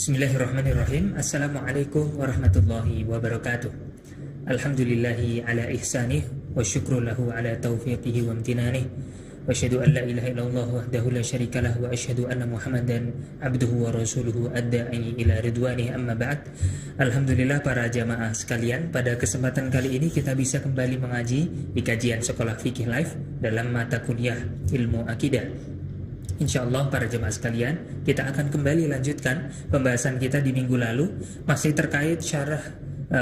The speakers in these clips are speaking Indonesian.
Bismillahirrahmanirrahim. Assalamualaikum warahmatullahi wabarakatuh. Alhamdulillahi ala ihsanih wa syukru lahu ala taufiqihi wa amtinanih. Wa asyhadu an la ilaha illallah wahdahu la syarikalah wa asyhadu anna Muhammadan abduhu wa rasuluhu adda'i ila ridwanih, amma ba'd. Alhamdulillah para jamaah sekalian, pada kesempatan kali ini kita bisa kembali mengaji di kajian Sekolah Fikih Live dalam mata kuliah Ilmu Akidah. InsyaAllah para jemaah sekalian, kita akan kembali lanjutkan pembahasan kita di minggu lalu, masih terkait syarah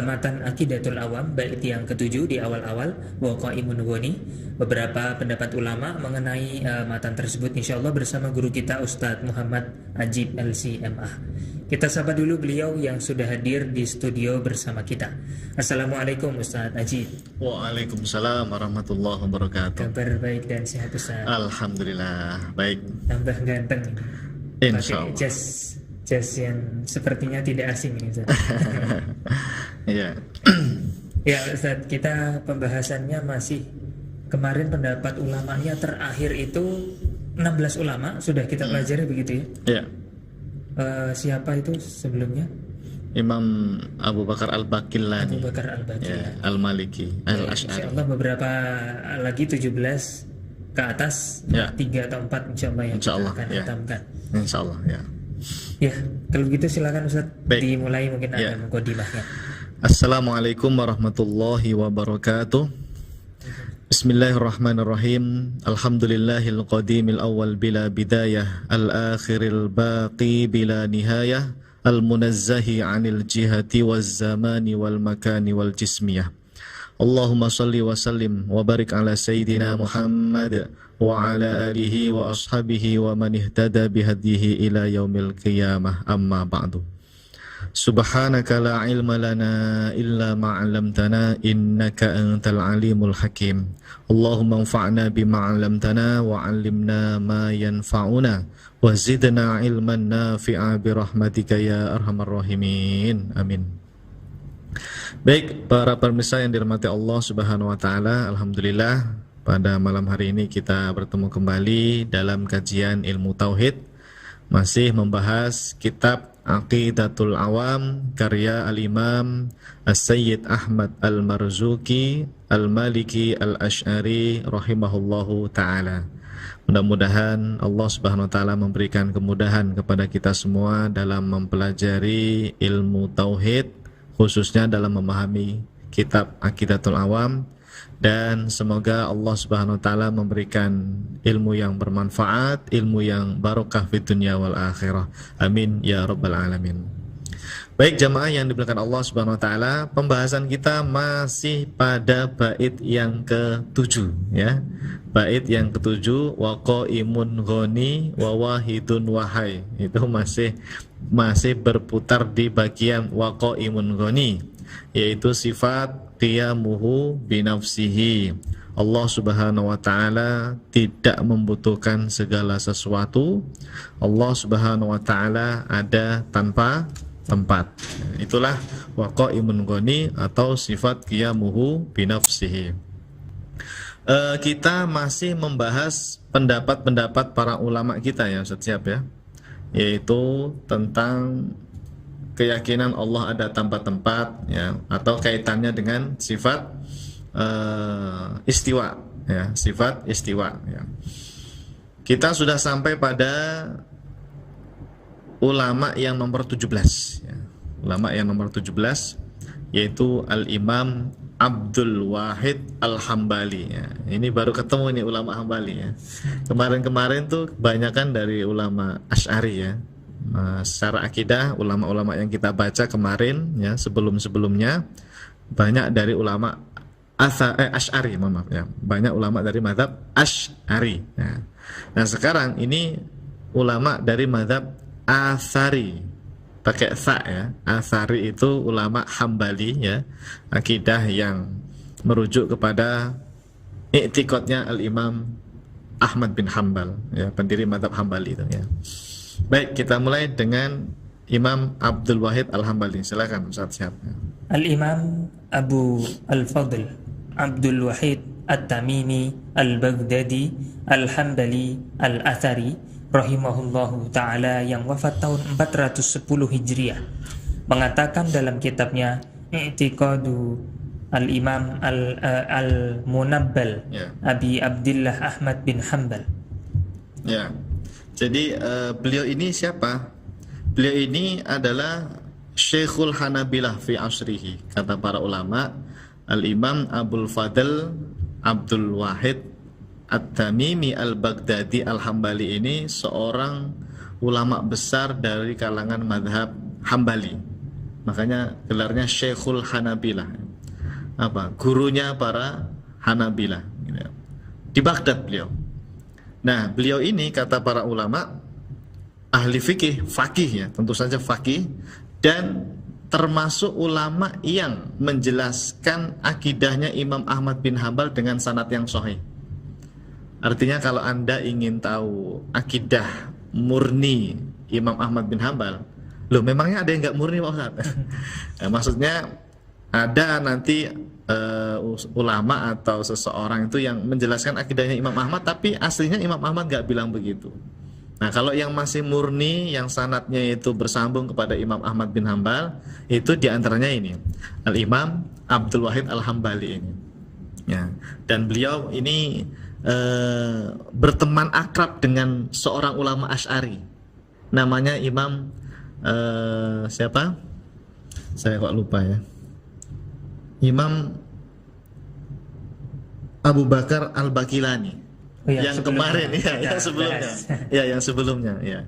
matan Aqidatul Awam bait yang ke-7 di awal-awal wa qaimun ghani. Beberapa pendapat ulama mengenai matan tersebut insyaallah bersama guru kita Ustadz Muhammad Ajib LCMA. Kita sapa dulu beliau yang sudah hadir di studio bersama kita. Assalamualaikum Ustadz Ajib. Waalaikumsalam warahmatullahi wabarakatuh. Kabar baik dan sehat Ustadz? Alhamdulillah baik. Tambah ganteng. Insyaallah. Pakai jas yang sepertinya tidak asing ini Ustaz. Iya. Ya Ustaz, kita pembahasannya masih kemarin pendapat ulamanya terakhir itu 16 ulama sudah kita pelajari begitu ya? Iya. Siapa itu sebelumnya? Imam Abu Bakar Al-Baqillani. Abu Bakar Al-Baqillani. Ya, Al-Maliki, Al-Asy'ari. Insyaallah beberapa lagi 17 ke atas, Ya. 3 atau 4 insyaallah yang Insyaallah, kita akan ya. hatamkan. Insyaallah ya. Ya, kalau begitu silakan Ustaz dimulai mungkin Ya. ada mukadimahnya. Assalamualaikum warahmatullahi wabarakatuh. Bismillahirrahmanirrahim. Alhamdulillahil qadimil awal bila bidayah, al-akhiril baqi bila nihayah, al-munazzahi 'anil jihati waz zamani wal makani wal jismiyah. Allahumma salli wa sallim wa barik ala sayyidina Muhammad wa ala alihi wa ashabihi wa man ihtada bihadihi ila yaumil qiyamah, amma ba'du. Subhanaka la ilma lana illa ma 'allamtana innaka antal alimul hakim. Allahumma anfa'na bima 'allamtana wa 'allimna ma yanfa'una wa zidna ilman nafi'a bi rahmatika ya arhamar rahimin. Amin. Baik, para pemirsa yang dirahmati Allah Subhanahu wa taala, alhamdulillah pada malam hari ini kita bertemu kembali dalam kajian ilmu tauhid, masih membahas kitab Aqidatul Awam karya Al-Imam As-Sayyid Ahmad Al-Marzuki Al-Maliki Al-Asy'ari rahimahullahu ta'ala. Mudah-mudahan Allah Subhanahu wa ta'ala memberikan kemudahan kepada kita semua dalam mempelajari ilmu tauhid, khususnya dalam memahami kitab Aqidatul Awam, dan semoga Allah Subhanahu wa taala memberikan ilmu yang bermanfaat, ilmu yang barokah fid dunya wal akhirah. Amin ya rabbal alamin. Baik jamaah yang dimuliakan Allah Subhanahu wa taala, pembahasan kita masih pada bait yang ke-7 ya. Bait yang ke-7, wa qaimun ghani wa wahidun wahai. Itu masih berputar di bagian wa qaimun ghani, yaitu sifat qiyamuhu binafsihi. Allah Subhanahu wa taala tidak membutuhkan segala sesuatu. Allah Subhanahu wa taala ada tanpa tempat. Itulah wa qaimun ghani atau sifat qiyamuhu binafsihi. Kita masih membahas pendapat-pendapat para ulama kita ya Ustaz, siap ya, yaitu tentang keyakinan Allah ada tanpa tempat ya, atau kaitannya dengan sifat istiwa ya, sifat istiwa ya. Kita sudah sampai pada ulama yang nomor 17 ya. Ulama yang nomor 17 yaitu Al-Imam Abdul Wahid Al-Hambali ya. Ini baru ketemu ini ulama Hambali ya. Kemarin-kemarin tuh kebanyakan dari ulama Asy'ari ya. Secara akidah ulama-ulama yang kita baca kemarin ya, sebelum-sebelumnya banyak dari ulama Asy'ari, maaf ya. Banyak ulama dari mazhab Asy'ari ya. Nah, sekarang ini ulama dari mazhab Atsari, pakai tsa ya. Atsari itu ulama Hambali ya, akidah yang merujuk kepada i'tiqadnya Al-Imam Ahmad bin Hambal ya, pendiri mazhab Hambali itu ya. Baik, kita mulai dengan Imam Abdul Wahid Al-Hambali. Silakan Ustaz, siap. Al-Imam Abu Al-Fadl Abdul Wahid At-Tamimi Al-Baghdadi Al-Hambali Al-Athari rahimahullahu taala yang wafat tahun 410 Hijriah mengatakan dalam kitabnya I'tiqadu Al-Imam Al-Munabbal Abi Abdillah Ahmad bin Hanbal. Ya. Jadi beliau ini siapa? Beliau ini adalah Syekhul Hanabilah fi asrihi, kata para ulama. Al-Imam Abul Fadl Abdul Wahid At-Tamimi Al-Baghdadi Al-Hambali ini seorang ulama besar dari kalangan madhab Hambali. Makanya gelarnya Syekhul Hanabilah. Apa? Gurunya para Hanabilah. Di Baghdad beliau. Nah, beliau ini kata para ulama ahli fikih, faqih ya, tentu saja faqih, dan termasuk ulama yang menjelaskan akidahnya Imam Ahmad bin Hanbal dengan sanad yang sahih. Artinya kalau Anda ingin tahu akidah murni Imam Ahmad bin Hanbal, loh memangnya ada yang nggak murni Pak Ustaz? Nah, maksudnya ada nanti ulama atau seseorang itu yang menjelaskan akidahnya Imam Ahmad, tapi aslinya Imam Ahmad nggak bilang begitu. Nah, kalau yang masih murni, yang sanadnya itu bersambung kepada Imam Ahmad bin Hanbal, itu diantaranya ini Al-Imam Abdul Wahid Al-Hambali ini. Ya. Dan beliau ini berteman akrab dengan seorang ulama Asy'ari, namanya Imam siapa? Saya kok lupa ya. Imam Abu Bakar Al-Bakilani. Yang kemarin yang sebelumnya. Yang sebelumnya ya.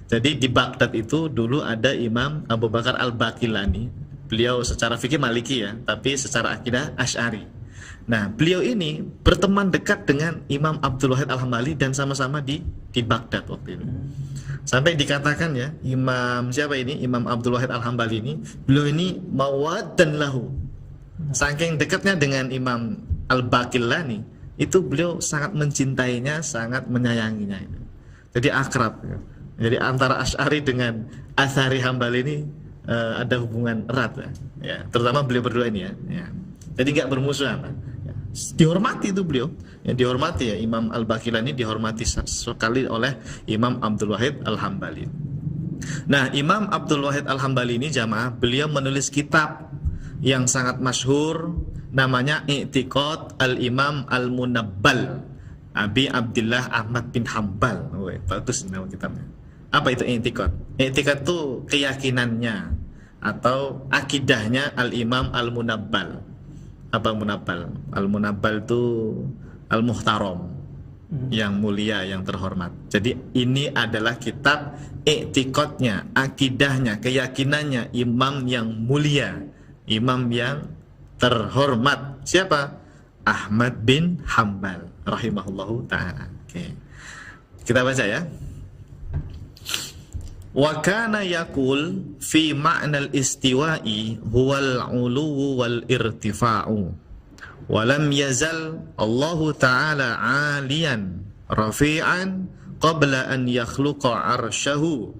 Jadi di Baghdad itu dulu ada Imam Abu Bakar Al-Bakilani. Beliau secara fikih Maliki ya, tapi secara akidah Asy'ari. Nah, beliau ini berteman dekat dengan Imam Abdul Wahid Al-Hambali dan sama-sama di Baghdad waktu itu. Sampai dikatakan ya, Imam siapa ini? Imam Abdul Wahid Al-Hambali ini, beliau ini mawaddan lahu. Saking dekatnya dengan Imam Al-Bakilani, itu beliau sangat mencintainya, sangat menyayanginya. Jadi akrab. Jadi antara Asy'ari dengan Atsari Hambali ini ada hubungan erat ya. Terutama beliau berdua ini ya. Jadi nggak bermusuhan. Ya. Dihormati itu beliau. Ya, dihormati ya, Imam Al-Bakilani dihormati sekali oleh Imam Abdul Wahid Al-Hambali. Nah, Imam Abdul Wahid Al-Hambali ini jamaah, beliau menulis kitab yang sangat masyhur namanya I'tiqad Al-Imam Al-Munabbal Abi Abdillah Ahmad bin Hanbal. Bagus nama kitabnya. Apa itu i'tiqad? I'tiqad itu keyakinannya atau akidahnya Al-Imam Al-Munabbal. Apa Munabbal? Al-Munabbal itu Al-Muhtaram, yang mulia, yang terhormat. Jadi ini adalah kitab i'tiqadnya, akidahnya, keyakinannya imam yang mulia, imam yang terhormat. Siapa? Ahmad bin Hanbal rahimahullahu ta'ala. Oke. Kita baca ya. Wa kana yaqul fi ma'nal istiwa'i huwal 'uluwu wal irtifa'u wa lam yazal Allahu ta'ala 'aliyan rafi'an qabla an yakhluqa 'arsyahu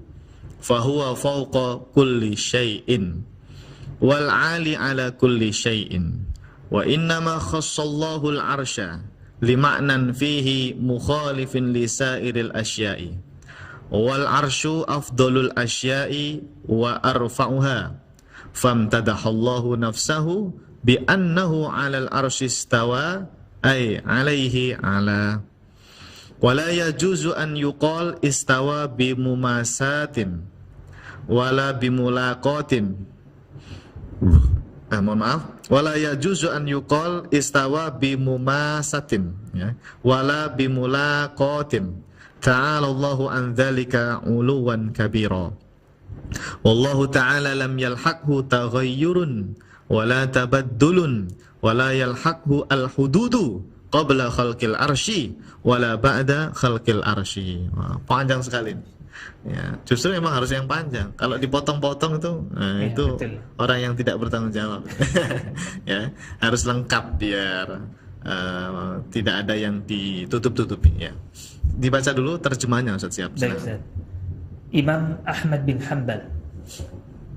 fa huwa fawqa kulli syai'in wal 'ali 'ala kulli syai'in wa innama khassallahu al-'arsya lima'nan fihi mukhalifin li sa'iril asya'i wal arsyu afdalul asya'i wa arfa'uha famtadahallahu nafsahu bi annahu 'alal arsy istawa ay 'alaihi 'ala wa la yajuzu an yuqal istawa bi mumasatin wala bi mulaqatin mohon maaf, wala yajuzu an yuqal istawa bi mumasatin ya wala bi mulaqatin ta'ala Allahu an dzalika 'uluwan kabira wallahu ta'ala lam yalhaqhu taghayyurun wala tabaddulun wala yalhaqhu al-hududu qabla khalqil arsy wala ba'da khalqil arsy. Panjang sekali ya, justru memang harus yang panjang. Kalau dipotong-potong itu ya, itu betul. Orang yang tidak bertanggung jawab. Ya, harus lengkap biar tidak ada yang ditutup-tutupi ya. Dibaca dulu terjemahnya Ustaz, siap. Imam Ahmad bin Hanbal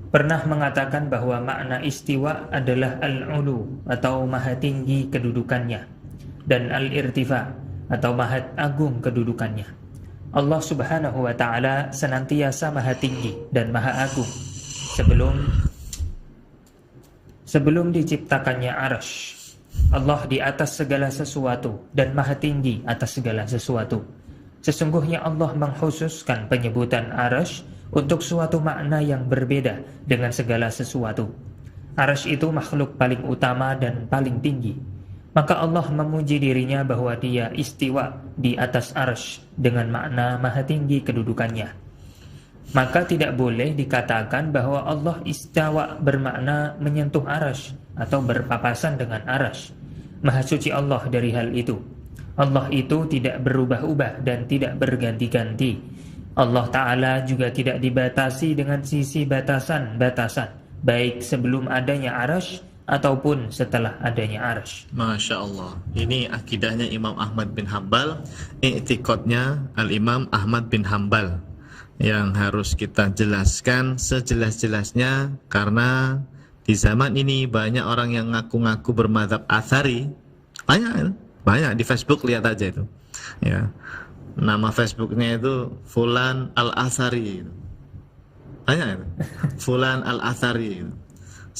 pernah mengatakan bahwa makna istiwa adalah al-ulu atau maha tinggi kedudukannya dan al-irtifa atau maha agung kedudukannya. Allah Subhanahu wa Ta'ala senantiasa Maha Tinggi dan Maha Agung sebelum diciptakannya Arsy. Allah di atas segala sesuatu dan Maha Tinggi atas segala sesuatu. Sesungguhnya Allah mengkhususkan penyebutan Arsy untuk suatu makna yang berbeda dengan segala sesuatu. Arsy itu makhluk paling utama dan paling tinggi. Maka Allah memuji dirinya bahwa dia istiwa di atas Arsy dengan makna Maha Tinggi kedudukannya. Maka tidak boleh dikatakan bahwa Allah istawa bermakna menyentuh Arsy atau berpapasan dengan Arsy. Maha suci Allah dari hal itu. Allah itu tidak berubah-ubah dan tidak berganti-ganti. Allah Ta'ala juga tidak dibatasi dengan sisi batasan-batasan, baik sebelum adanya Arsy ataupun setelah adanya Arsy. Masya Allah. Ini akidahnya Imam Ahmad bin Hambal, i'tiqadnya Al-Imam Ahmad bin Hambal, yang harus kita jelaskan sejelas-jelasnya, karena di zaman ini banyak orang yang ngaku-ngaku bermadzhab Atsari. Banyak di Facebook, lihat aja itu. Ya. Nama Facebooknya itu Fulan Al-Atsari. Banyak itu. Fulan Al-Atsari.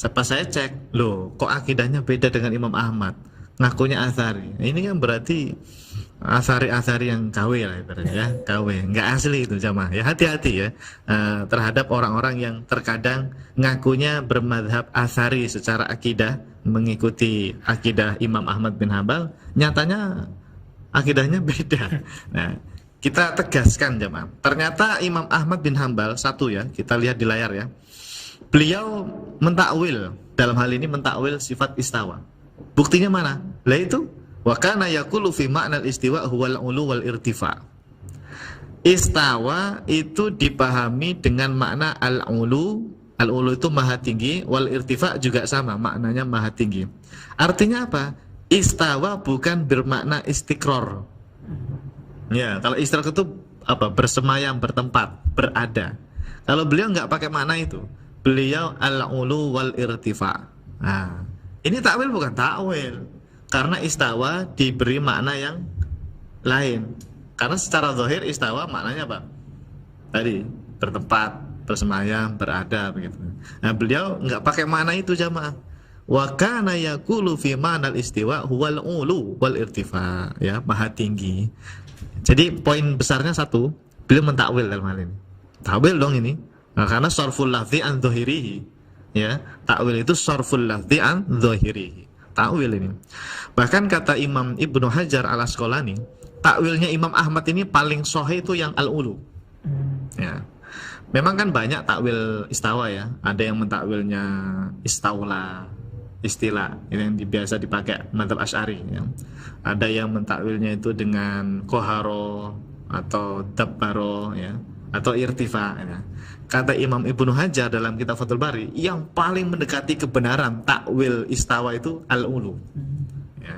Pas saya cek, loh kok akidahnya beda dengan Imam Ahmad, ngakunya Atsari. Ini kan berarti Atsari yang KW lah ibaratnya, ya, KW, nggak asli itu jamaah. Ya hati-hati ya terhadap orang-orang yang terkadang ngakunya bermadhab Atsari secara akidah, mengikuti akidah Imam Ahmad bin Hambal, nyatanya akidahnya beda. Nah, kita tegaskan jamaah, ternyata Imam Ahmad bin Hambal satu ya, kita lihat di layar ya. Beliau mentakwil, dalam hal ini mentakwil sifat istawa. Buktinya mana? Lah itu, wa kana yaqulu fi ma'nal istiwa huwal ulu wal irtifa. Istawa itu dipahami dengan makna al-ulu. Al-ulu itu maha tinggi, wal irtifa juga sama, maknanya maha tinggi. Artinya apa? Istawa bukan bermakna istiqror. Ya, kalau istiqror itu apa? Bersemayam, bertempat, berada. Kalau beliau nggak pakai makna itu. Beliau al-ulu wal irtifa. Nah, ini takwil bukan takwil, karena istawa diberi makna yang lain. Karena secara zahir istawa maknanya apa? Tadi bertempat, bersemayam, berada begitu. Nah, beliau nggak pakai makna itu jamaah. Wa kana yaqulu fi ma'nal istiwa huwal ulu wal irtifa, ya, maha tinggi. Jadi poin besarnya satu, beliau mentakwil dalam hal ini. Takwil dong ini. Nah, karena sarful lafzi an dhahirihi, ya, takwil itu sarful lafzi an dhahirihi, takwil ini. Bahkan kata Imam Ibnu Hajar Al-Asqalani, takwilnya Imam Ahmad ini paling sahih itu yang al-ulu. Ya. Memang kan banyak takwil istawa ya, ada yang mentakwilnya istaula, istilah yang biasa dipakai madzhab Asy'ari ya. Ada yang mentakwilnya itu dengan koharo atau dabbaro ya, atau irtifa ya. Kata Imam Ibnu Hajar dalam kitab Fathul Bari, yang paling mendekati kebenaran takwil istawa itu al-ulu. Ya.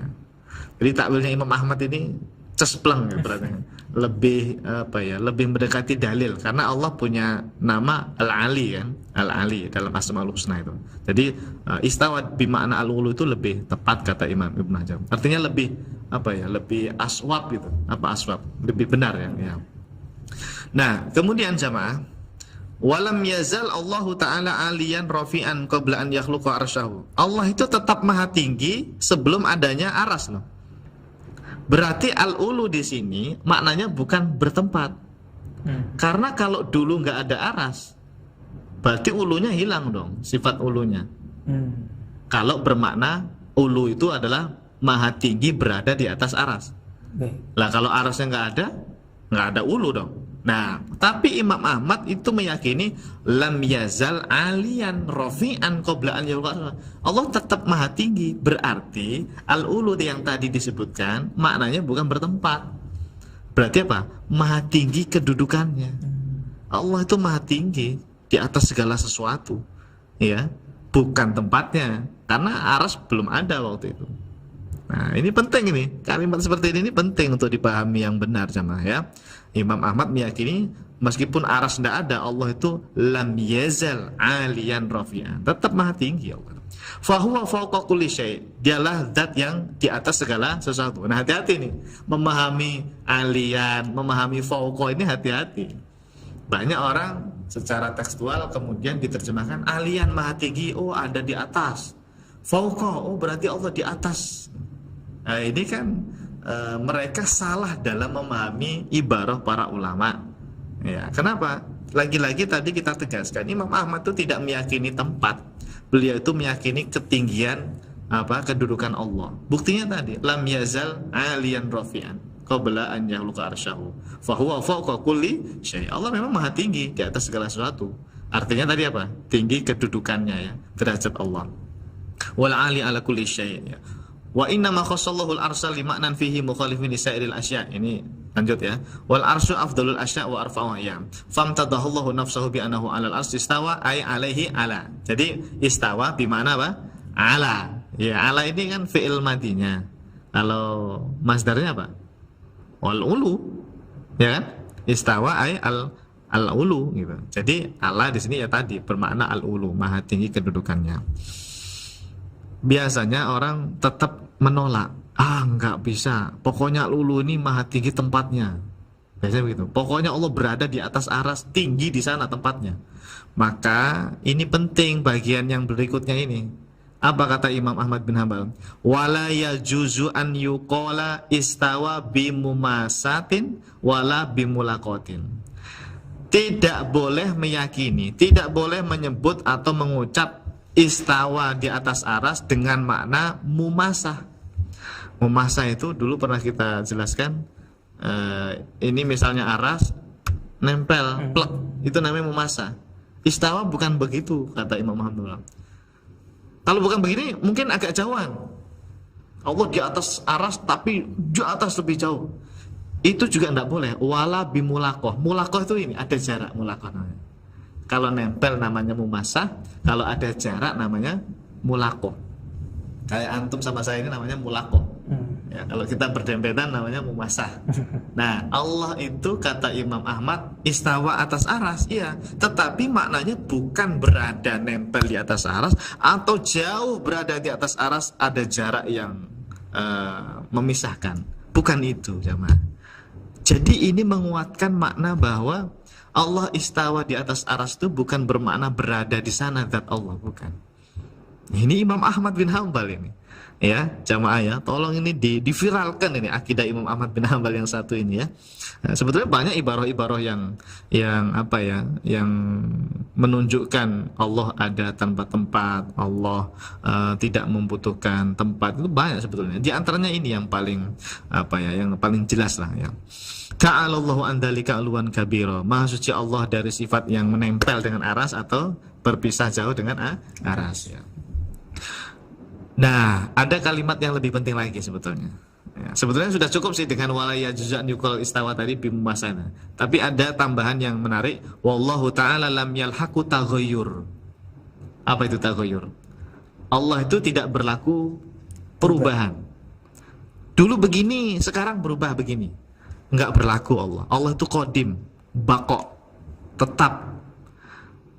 Jadi takwilnya Imam Ahmad ini cespleng ya, berarti lebih apa ya, lebih mendekati dalil, karena Allah punya nama Al-Ali kan, Al-Ali dalam Asmaul Husna itu. Jadi istawa bimakna al-ulu itu lebih tepat kata Imam Ibnu Hajar. Artinya lebih apa ya, lebih aswab gitu. Apa aswab? Lebih benar ya. Ya. Nah, kemudian jamaah, walam yazal Allah Ta'ala aliyan rafi'an qabla an yakhluqa arsyahu. Allah itu tetap maha tinggi sebelum adanya aras loh. Berarti al-ulu di sini maknanya bukan bertempat. Karena kalau dulu nggak ada aras, berarti ulunya hilang dong, sifat ulunya. Kalau bermakna ulu itu adalah maha tinggi berada di atas aras. Lah kalau arasnya nggak ada ulu dong. Nah, tapi Imam Ahmad itu meyakini lam yazal aliyan rafi'an qabla an yakhluqa. Allah tetap maha tinggi, berarti al-ulu yang tadi disebutkan maknanya bukan bertempat. Berarti apa? Maha tinggi kedudukannya. Allah itu maha tinggi di atas segala sesuatu. Ya, bukan tempatnya. Karena aras belum ada waktu itu. Nah, ini penting ini. Kalimat seperti ini penting untuk dipahami yang benar jamaah ya. Imam Ahmad meyakini meskipun aras tidak ada, Allah itu lam yazal aliyan rafi'an, tetap maha tinggi Allah. Fahuwa fawqa kulli syai'. Dialah zat yang di atas segala sesuatu. Nah, hati-hati nih memahami alian, memahami fawqa ini hati-hati. Banyak orang secara tekstual kemudian diterjemahkan alian maha tinggi, oh ada di atas. Fawqa, oh berarti Allah di atas. Nah, ini kan mereka salah dalam memahami ibarah para ulama. Ya, kenapa? Lagi-lagi tadi kita tegaskan, Imam Ahmad itu tidak meyakini tempat. Beliau itu meyakini ketinggian kedudukan Allah. Buktinya tadi, lam yazal aliyan rafi'an qabla an yakhluqa arsyahu fa huwa fawqa kulli syai'. Allah memang maha tinggi di atas segala sesuatu. Artinya tadi apa? Tinggi kedudukannya ya, derajat Allah. Wal ali ala kulli syai'. Ya. Wa inna ma khassallahu al-arsal li ma'nan fihi mukhalifin li sa'iril asya'. Ini lanjut ya. Wal arsyu afdalul asya' wa arfa'u ya. Famtadahullahu nafsahu bi annahu 'alal arsy istawa ay 'alaihi ala. Jadi istawa bi makna apa? Ala. Ya, ala ini kan fi'il madinya. Kalau masdarnya apa? Wal ulu. Ya kan? Istawa ay al-ulu gitu. Jadi ala di sini ya tadi bermakna al-ulu, maha tinggi kedudukannya. Biasanya orang tetap menolak, nggak bisa, pokoknya ulu ini maha tinggi tempatnya, biasanya begitu. Pokoknya Allah berada di atas aras, tinggi di sana tempatnya. Maka ini penting bagian yang berikutnya ini. Apa kata Imam Ahmad bin Hanbal? Wala yajuzu an yuqala istawa bimumasatin wala bimulaqatin. Tidak boleh meyakini, tidak boleh menyebut atau mengucap istawa di atas aras dengan makna mumasah. Mumasah itu dulu pernah kita jelaskan. Ini misalnya aras nempel, plek, itu namanya mumasah. Istawa bukan begitu kata Imam Muhammad. Kalau bukan begini mungkin agak jauhan. Allah di atas aras tapi di atas lebih jauh. Itu juga tidak boleh. Wala bimulaqah. Mulaqah itu ini ada jarak mulaqah namanya. Kalau nempel namanya mumasah, kalau ada jarak namanya mulaqah. Kayak antum sama saya ini namanya mulaqah. Ya, kalau kita berdempetan namanya mumasah. Nah, Allah itu kata Imam Ahmad istawa atas aras, iya, tetapi maknanya bukan berada nempel di atas aras atau jauh berada di atas aras ada jarak yang memisahkan. Bukan itu, jemaah. Jadi ini menguatkan makna bahwa Allah istawa di atas aras itu bukan bermakna berada di sana zat Allah, bukan. Ini Imam Ahmad bin Hanbal ini. Ya, jamaah ya, tolong ini diviralkan ini akidah Imam Ahmad bin Hanbal yang satu ini ya. Nah, sebetulnya banyak ibarah-ibarah yang yang menunjukkan Allah ada tanpa tempat, Allah tidak membutuhkan tempat, itu banyak sebetulnya. Di antaranya ini yang paling yang paling jelas lah ya. Ta'alallahu an dzalika aluwan kabira. Maha suci Allah dari sifat yang menempel dengan aras atau berpisah jauh dengan aras ya. Nah, ada kalimat yang lebih penting lagi sebetulnya. Ya, sebetulnya sudah cukup sih dengan walaya juz'an yuqal istawa tadi bimumasana. Tapi ada tambahan yang menarik, wallahu ta'ala lam yalhaqu taghayyur. Apa itu taghayyur? Allah itu tidak berlaku perubahan. Dulu begini, sekarang berubah begini. Enggak berlaku Allah. Allah itu qadim, baqo, tetap.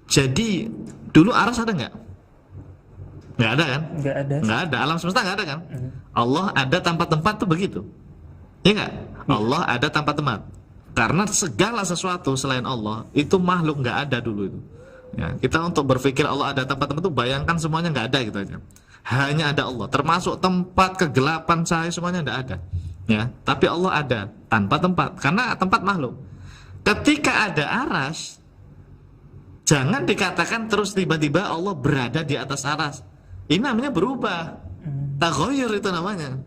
Jadi dulu aras ada enggak? Enggak ada kan? Enggak ada. Enggak ada. Alam semesta enggak ada kan? Allah ada tanpa tempat tuh begitu. Ya enggak? Allah ada tanpa tempat. Karena segala sesuatu selain Allah itu makhluk enggak ada dulu itu. Ya, kita untuk berpikir Allah ada tanpa tempat itu bayangkan semuanya enggak ada gitu aja. Hanya ada Allah, termasuk tempat, kegelapan, cahaya semuanya enggak ada. Ya, tapi Allah ada tanpa tempat karena tempat makhluk. Ketika ada aras, jangan dikatakan terus tiba-tiba Allah berada di atas aras. Ini namanya berubah. Taghayyur itu namanya.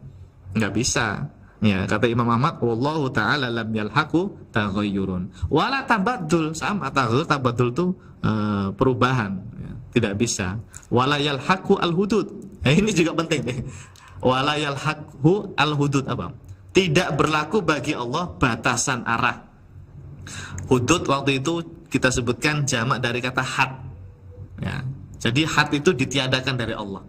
Enggak bisa. Ya, kata Imam Ahmad, wallahu ta'ala lam yalhaqu taghayyurun. Wala tabaddul, sama taghayyur tabaddul itu perubahan, ya, tidak bisa. Wala yalhaqu al-hudud. Nah, ini juga penting deh. Wala yalhaqu al-hudud apa? Tidak berlaku bagi Allah batasan arah. Hudud waktu itu kita sebutkan jamak dari kata had. Ya. Jadi had itu ditiadakan dari Allah.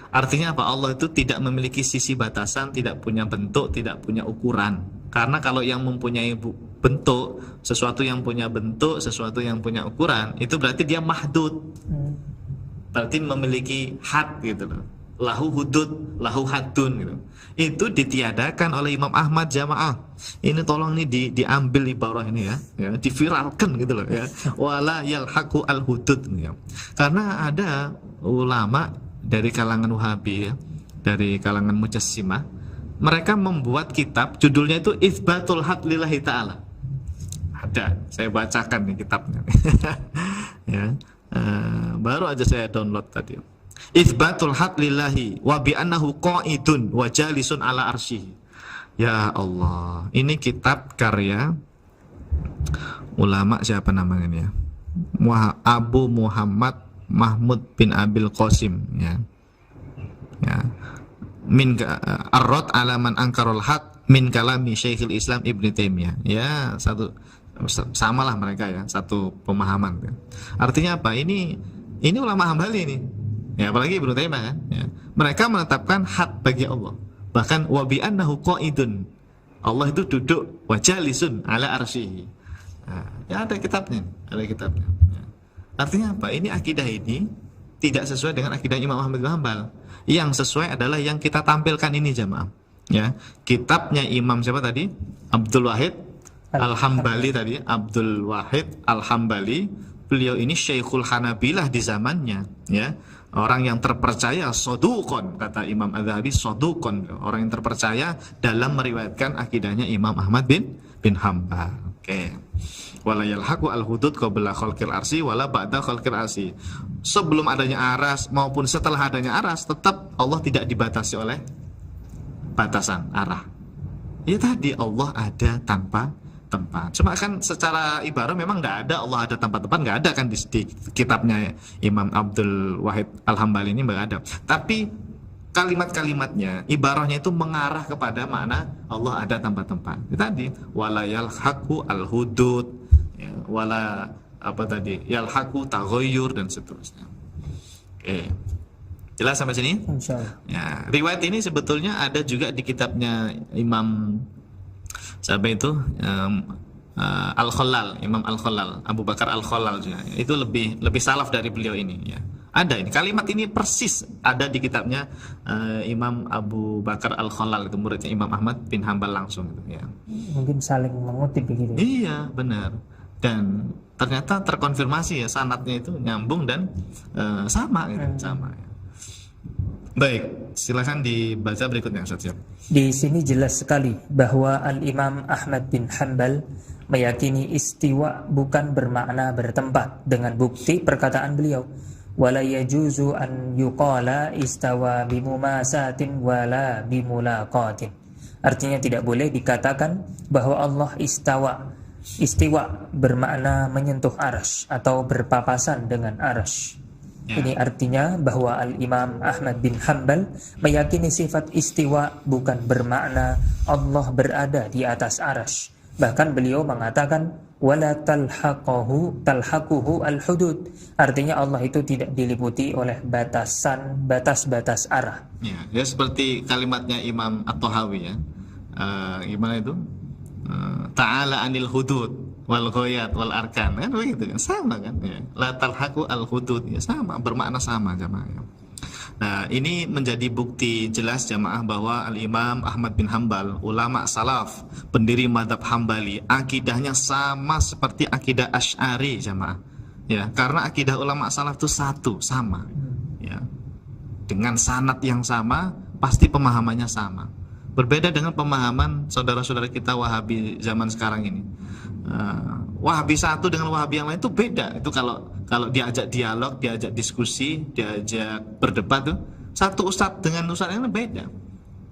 Artinya apa? Allah itu tidak memiliki sisi batasan, tidak punya bentuk, tidak punya ukuran. Karena kalau yang mempunyai bentuk, sesuatu yang punya bentuk, sesuatu yang punya ukuran, itu berarti dia mahdud. berarti memiliki had gitu loh. Lahu hudud, lahu haddun gitu. Itu ditiadakan oleh Imam Ahmad jamaah. Ini tolong nih diambil ibarah ini ya, diviralkan gitu loh ya. Wala yalhaqu al hudud ya. Karena ada ulama dari kalangan Wahabi ya, dari kalangan Mujassimah, mereka membuat kitab judulnya itu Itsbatul Had Lillahi Ta'ala. Ada, saya bacakan nih kitabnya. Ya. Baru aja saya download tadi. Itsbatul had lillahi wa bi annahu qa'idun wa jalisun ala arsyihi. Ya Allah, ini kitab karya ulama siapa namanya ini ya? Abu Muhammad Mahmud bin Abil Qasim ya. Ya. Min ar-rad ala man ankarul had min kalami Syekhul Islam Ibnu Taimiyah. Ya, samalah mereka ya, satu pemahaman ya. Artinya apa? Ini ulama Hambali ini. Ya, apalagi Ibnu Taimiyah kan, ya. Mereka menetapkan had bagi Allah. Bahkan wa bi annahu qa'idun. Allah itu duduk wa jalisun ala arsyihi. Nah, ya ada kitabnya. Ya. Artinya apa? Ini akidah ini tidak sesuai dengan akidah Imam Ahmad bin Hanbal. Yang sesuai adalah yang kita tampilkan ini jamaah. Ya, kitabnya Imam siapa tadi? Abdul Wahid Al-Hambali tadi, Abdul Wahid Al-Hambali. Beliau ini Syekhul Hanabilah di zamannya, ya. Orang yang terpercaya, sodukon, kata Imam Az-Zahabi, sodukon, orang yang terpercaya dalam meriwayatkan akidahnya Imam Ahmad bin Hanbal. Oke. Wala yalhaqu al-hudud qabla khalqil arsy wala ba'da khalqil arsy. Sebelum adanya aras maupun setelah adanya aras, tetap Allah tidak dibatasi oleh batasan arah. Ya tadi Allah ada tanpa tempat. Cuma kan secara ibarat memang tidak ada Allah ada tanpa tempat, nggak ada kan di kitabnya Imam Abdul Wahid Al-Hambali ini nggak ada. Tapi kalimat-kalimatnya, ibarahnya itu mengarah kepada makna Allah ada tanpa tempat. Itu tadi wala yalhaqu al-hudud, ya, wala apa tadi yalhaqu taghayyur dan seterusnya. Oke. Jelas sampai sini? Insyaallah. Ya, riwayat ini sebetulnya ada juga di kitabnya Imam siapa itu Al-Khalal, Imam Al-Khalal, Abu Bakar Al-Khalal juga. Itu lebih salaf dari beliau ini ya. Ada ini kalimat ini persis ada di kitabnya Imam Abu Bakar Al-Khalal, itu muridnya Imam Ahmad bin Hanbal langsung gitu ya. Mungkin saling mengutip begitu. Iya, benar. Dan ternyata terkonfirmasi ya sanadnya itu nyambung dan sama gitu, sama ya. Baik, silakan dibaca berikutnya Ustaz. Di sini jelas sekali bahwa Al-Imam Ahmad bin Hanbal meyakini istiwa bukan bermakna bertempat dengan bukti perkataan beliau wala yajuzu an yuqala istawa bimumasatin wala bimulaqatin. Artinya tidak boleh dikatakan bahwa Allah istiwa bermakna menyentuh arsy atau berpapasan dengan arsy. Ya. Ini artinya bahwa Al-Imam Ahmad bin Hanbal meyakini sifat istiwa bukan bermakna Allah berada di atas arsy. Bahkan beliau mengatakan wala talhaquhu al-hudud. Artinya Allah itu tidak diliputi oleh batas-batas arah. Ya, seperti kalimatnya Imam At-Tahawi ya. Gimana itu? Ta'ala anil hudud wal ghayat wal arkan, kan begitu kan, sama kan ya. La talhaqu al hudud ya, sama, bermakna sama jamaah ya. Nah, ini menjadi bukti jelas jamaah bahwa Al-Imam Ahmad bin Hanbal, ulama salaf, pendiri mazhab Hambali, akidahnya sama seperti akidah Asy'ari jamaah. Ya, karena akidah ulama salaf itu satu, sama. Ya. Dengan sanad yang sama, pasti pemahamannya sama. Berbeda dengan pemahaman saudara-saudara kita Wahabi zaman sekarang ini. Wahabi satu dengan Wahabi yang lain itu beda. Itu kalau diajak dialog, diajak diskusi, diajak berdebat tuh, satu ustadz dengan ustadz yang lain beda.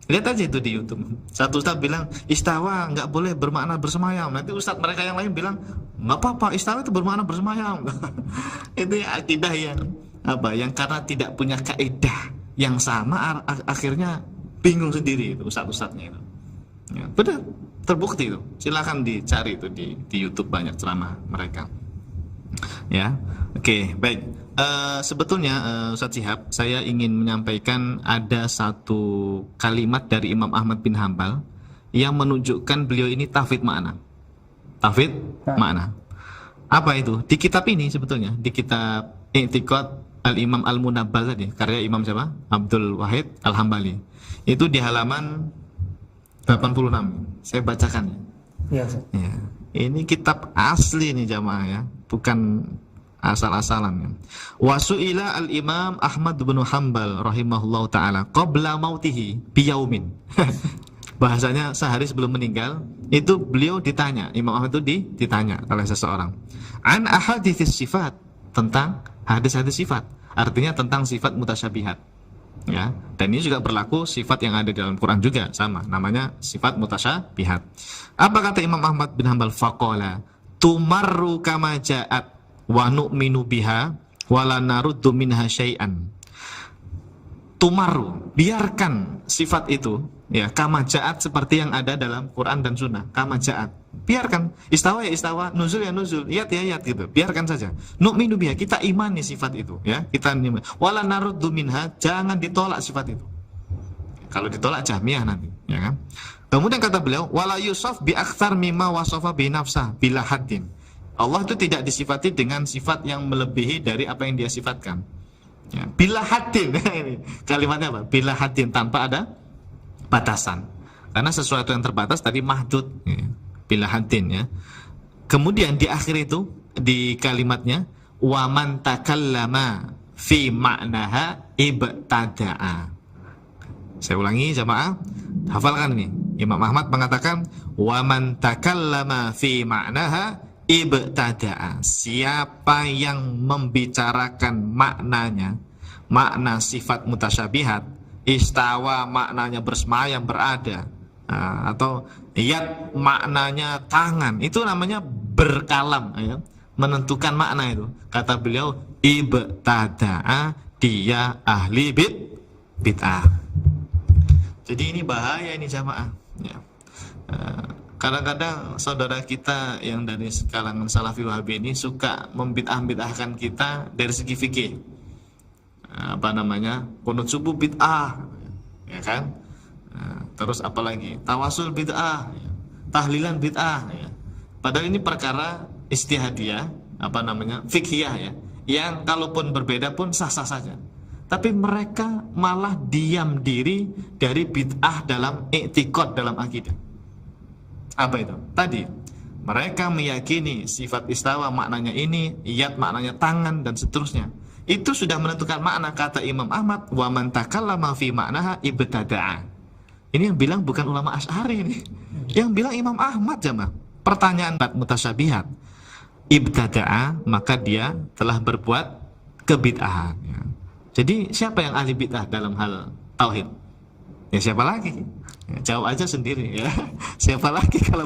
Lihat aja itu di YouTube. Satu ustadz bilang istawa nggak boleh bermakna bersemayam. Nanti ustadz mereka yang lain bilang nggak apa-apa, istawa itu bermakna bersemayam. Itu ya akidah yang karena tidak punya kaidah yang sama, akhirnya bingung sendiri itu ustadz-ustadznya itu. Ya, benar, terbukti itu. Silakan dicari itu di YouTube, banyak ceramah mereka. Ya, oke, baik. Sebetulnya Ustadz Syihab, saya ingin menyampaikan ada satu kalimat dari Imam Ahmad bin Hanbal yang menunjukkan beliau ini tafwid makna. Tafwid makna. Apa itu? Di kitab ini sebetulnya, di kitab I'tiqad Al-Imam Al-Munabbal tadi, karya Imam siapa? Abdul Wahid Al-Hambali. Itu di halaman 86. Saya bacakan ya. Ya. Ini kitab asli nih jamaah ya, bukan asal-asalan ya. Wasu'ila al-Imam Ahmad bin Hanbal rahimahullahu taala qabla mautihi biyaumin. Bahasanya sehari sebelum meninggal, itu beliau ditanya, Imam Ahmad itu ditanya oleh seseorang. An ahaditsis sifat, tentang hadis-hadis sifat, artinya tentang sifat mutasyabihat. Ya, dan ini juga berlaku sifat yang ada di dalam Quran juga sama, namanya sifat mutasyabihat. Apa kata Imam Ahmad bin Hanbal? Faqala tumarru kama ja'at wa nu'minu biha wa la naruddu minha syai'an. Tumarru, biarkan sifat itu ya kama ja'at, seperti yang ada dalam Quran dan Sunnah. Kama ja'at, biarkan. Istawa ya istawa, nuzul ya nuzul, yat ya yat gitu. Biarkan saja. Nu'minu biha, kita imani sifat itu ya. Kita imani. Wala naruddu minha, jangan ditolak sifat itu. Kalau ditolak Jahmiyah nanti, ya kan? Kemudian kata beliau, wala yusaf bi aktsar mimma wasafa bi nafsah bila haddin. Allah itu tidak disifati dengan sifat yang melebihi dari apa yang dia sifatkan. Ya, bila haddin, ini kalimatnya apa? Bila haddin, tanpa ada batasan. Karena sesuatu yang terbatas tadi mahdud, ya. Bila haddin ya. Kemudian di akhir itu di kalimatnya wa man takallama fi ma'naha ibtada'a. Saya ulangi jamaah, hafalkan ini. Imam Ahmad mengatakan wa man takallama fi ma'naha ibtada'a. Siapa yang membicarakan maknanya, makna sifat mutasyabihat, istawa maknanya bersemayam, berada, atau yad maknanya tangan, itu namanya berkalam ya, menentukan makna itu. Kata beliau ibtada'a, dia ahli bid'ah. Jadi ini bahaya ini jamaah ya. Kadang-kadang saudara kita yang dari kalangan Salafi Wahabi ini suka membid'ah-bid'ahkan kita dari segi fikih. Qunut subuh bid'ah, ya kan? Terus apalagi tawasul bid'ah, ya. Tahlilan bid'ah, ya. Padahal ini perkara istihadiyah, fikhiyah ya, yang kalaupun berbeda pun sah-sah saja. Tapi mereka malah diam diri dari bid'ah dalam i'tiqad, dalam akidah. Apa itu? Tadi mereka meyakini sifat istawa maknanya ini, yad maknanya tangan, dan seterusnya. Itu sudah menentukan makna. Kata Imam Ahmad, wa man takallama fi ma'naha ibtada'a. Ini yang bilang bukan ulama Asy'ari ini. Yang bilang Imam Ahmad jamaah. Pertanyaan mutasyabihat. Ibtada'a, maka dia telah berbuat kebid'ahan. Ya. Jadi siapa yang ahli bid'ah dalam hal tauhid? Ya siapa lagi? Ya, jawab aja sendiri ya. Siapa lagi kalau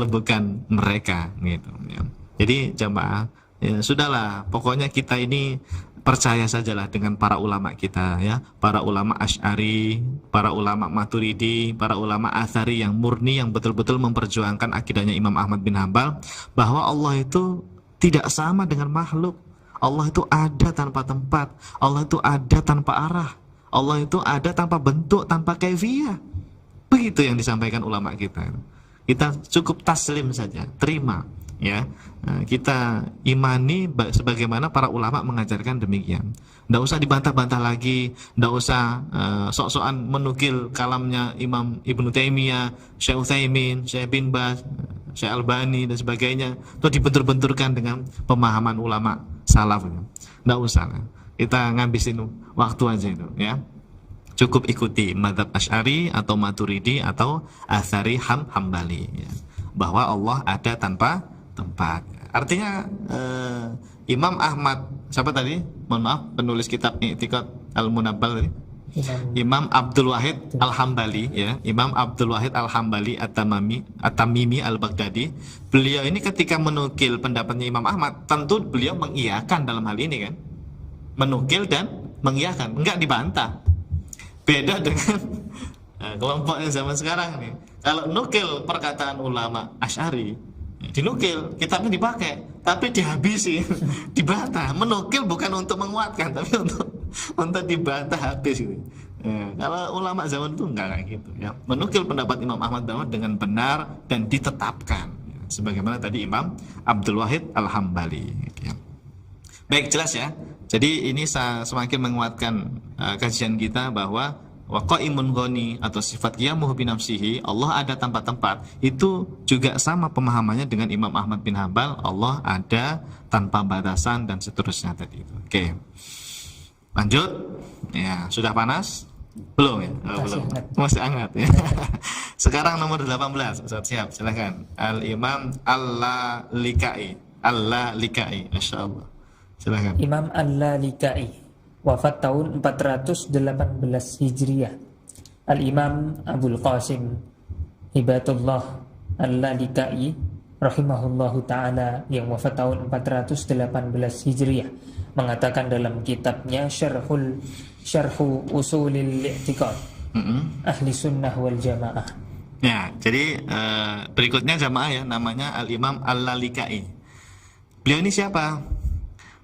bukan mereka gitu ya. Jadi jamaah, ya sudahlah, pokoknya kita ini percaya sajalah dengan para ulama kita ya, para ulama Asy'ari, para ulama Maturidi, para ulama Atsari yang murni, yang betul-betul memperjuangkan akidahnya Imam Ahmad bin Hanbal, bahwa Allah itu tidak sama dengan makhluk. Allah itu ada tanpa tempat, Allah itu ada tanpa arah, Allah itu ada tanpa bentuk, tanpa kaifiyah. Begitu yang disampaikan ulama kita. Kita cukup taslim saja, terima ya. Kita imani sebagaimana para ulama mengajarkan demikian. Nggak usah dibantah-bantah lagi, nggak usah sok-sokan menukil kalamnya Imam Ibnu Taimiyah, Syekh Utsaimin, Syekh bin Baz, Syekh Albani dan sebagainya, itu dibentur-benturkan dengan pemahaman ulama salaf. Nggak usah, kita ngabisin waktu aja itu ya. Cukup ikuti mazhab Asy'ari atau Maturidi atau Atsari Hambali ya. Bahwa Allah ada tanpa tempat. Artinya Imam Ahmad, siapa tadi? Mohon maaf, penulis kitab I'tiqad Al-Munabbal tadi. Imam Abdul Wahid Al-Hambali ya, Imam Abdul Wahid Al-Hambali At-Tamimi Al-Baghdadi. Beliau ini ketika menukil pendapatnya Imam Ahmad, tentu beliau mengiyakan dalam hal ini kan. Menukil dan mengiyakan, enggak dibantah. Beda dengan kelompok yang zaman sekarang nih. Kalau nukil perkataan ulama Asy'ari, dinukil, kitabnya dipakai, tapi dihabisi, dibantah. Menukil bukan untuk menguatkan, tapi untuk dibantah habis gitu. Kalau ulama zaman itu enggak kayak gitu ya. Menukil pendapat Imam Ahmad dengan benar dan ditetapkan ya. Sebagaimana tadi Imam Abdul Wahid Al-Hambali ya. Baik, jelas ya. Jadi ini semakin menguatkan kajian kita bahwa wa qaimun ghani atau sifat qiyamuhu bi nafsihi, Allah ada tanpa tempat, itu juga sama pemahamannya dengan Imam Ahmad bin Hambal, Allah ada tanpa batasan dan seterusnya tadi itu. Oke. Lanjut. Ya, sudah panas? Belum ya? Belum. Masih hangat ya. Sekarang nomor 18. Ustaz, siap, silakan. Al-Imam Al-Lalikai. Al-Lalikai, masyaallah. Silakan. Imam Al-Lalikai wafat tahun 418 Hijriah. Al-Imam Abul Qasim Hibatullah Al-Lalikai rahimahullahu ta'ala yang wafat tahun 418 Hijriah mengatakan dalam kitabnya Syarhu Usulil I'tiqad Ahli Sunnah wal Jamaah. Ya, jadi berikutnya jamaah ya, namanya Al-Imam Al-Lalikai. Beliau ini siapa?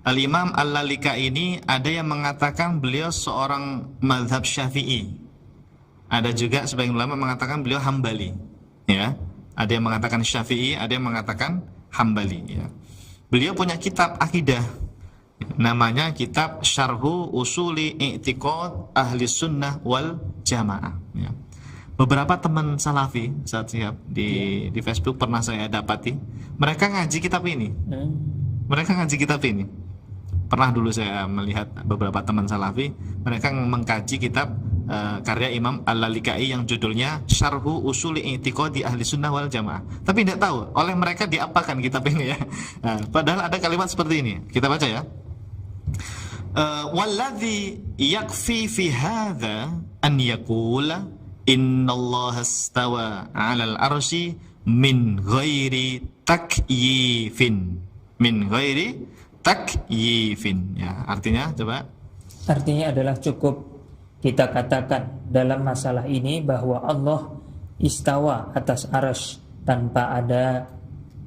Al-Imam Al-Lalikai ini ada yang mengatakan beliau seorang mazhab Syafi'i. Ada juga sebagian ulama mengatakan beliau Hambali. Ya, ada yang mengatakan Syafi'i, ada yang mengatakan Hambali. Ya. Beliau punya kitab akidah, namanya kitab Syarhu Usuli I'tiqad Ahli Sunnah wal Jamaah. Ya. Beberapa teman salafi saat siap di Facebook pernah saya dapati, mereka ngaji kitab ini. Mereka ngaji kitab ini. Pernah dulu saya melihat beberapa teman salafi, mereka mengkaji kitab karya Imam Al-Lalikai yang judulnya Syarhu Usuli I'tiqadi Ahli Sunnah wal Jamaah. Tapi tidak tahu oleh mereka diapakan kitab ini ya. Padahal ada kalimat seperti ini. Kita baca ya. Walladzi yakfi fi hadza an yaqula innallaha istawa 'alal arsy min ghairi takyifin. Min ghairi takyifin. Ya, artinya coba. Artinya adalah cukup kita katakan dalam masalah ini bahwa Allah istawa atas arsy tanpa ada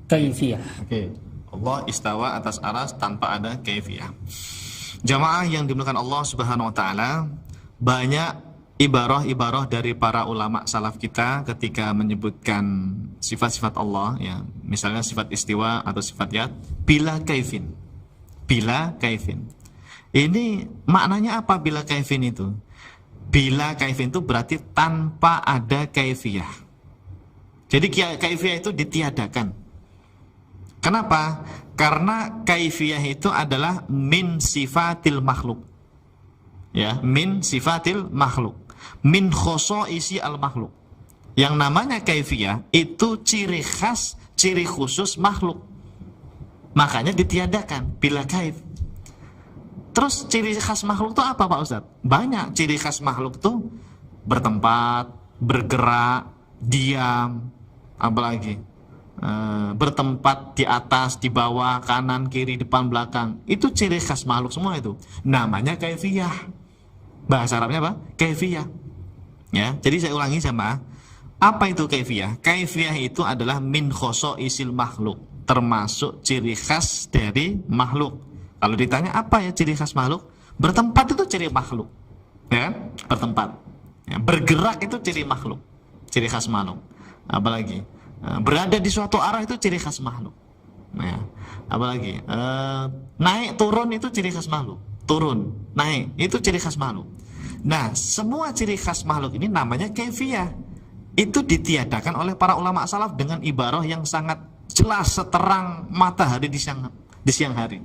kaifiyah. Oke. Allah istawa atas arsy tanpa ada kaifiyah. Jamaah yang dimuliakan Allah Subhanahu wa taala, banyak ibarah-ibarah dari para ulama salaf kita ketika menyebutkan sifat-sifat Allah ya, misalnya sifat istiwa atau sifat yad bila kaifin. Bila kaifin. Ini maknanya apa bila kaifin itu? Bila kaifin itu berarti tanpa ada kaifiyah. Jadi kaifiyah itu ditiadakan. Kenapa? Karena kaifiyah itu adalah min sifatil makhluk. Ya, min sifatil makhluk. Min khosoisi al makhluk. Yang namanya kaifiyah itu ciri khas, ciri khusus makhluk. Makanya ditiadakan bila kaif. Terus ciri khas makhluk itu apa Pak Ustadz? Banyak ciri khas makhluk itu bertempat, bergerak, diam, apalagi bertempat di atas, di bawah, kanan, kiri, depan, belakang. Itu ciri khas makhluk semua itu. Namanya kaifiyah. Bahasa Arabnya apa? Kaifiyah. Ya, jadi saya ulangi sama. Apa itu kaifiyah? Kaifiyah itu adalah min khosoisil makhluk, termasuk ciri khas dari makhluk. Kalau ditanya apa ya ciri khas makhluk? Bertempat itu ciri makhluk, ya kan? Bertempat. Ya, bergerak itu ciri makhluk, ciri khas makhluk. Apalagi berada di suatu arah itu ciri khas makhluk. Ya. Apalagi naik turun itu ciri khas makhluk. Turun, naik itu ciri khas makhluk. Nah, semua ciri khas makhluk ini namanya kaifiyah. Itu ditiadakan oleh para ulama salaf dengan ibarah yang sangat jelas seterang matahari di siang hari.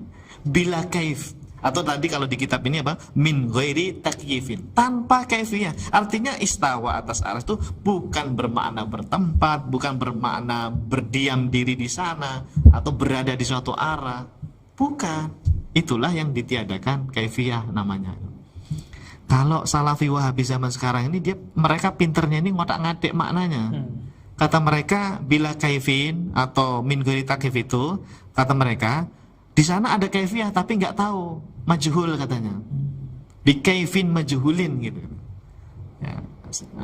Bila kaif, atau tadi kalau di kitab ini apa? Min ghairi takyifin, tanpa kaifiyah. Artinya istawa atas arsy itu bukan bermakna bertempat, bukan bermakna berdiam diri di sana atau berada di suatu arah. Bukan. Itulah yang ditiadakan kaifiyah namanya. Kalau Salafi Wahabi zaman sekarang ini mereka pinternya ini ngotak-ngatik maknanya. Kata mereka bila kaifin atau min ghairi takyif itu, kata mereka di sana ada kaifiyah tapi nggak tahu, majhul katanya. Bi kaifin majhulin gitu. Ya,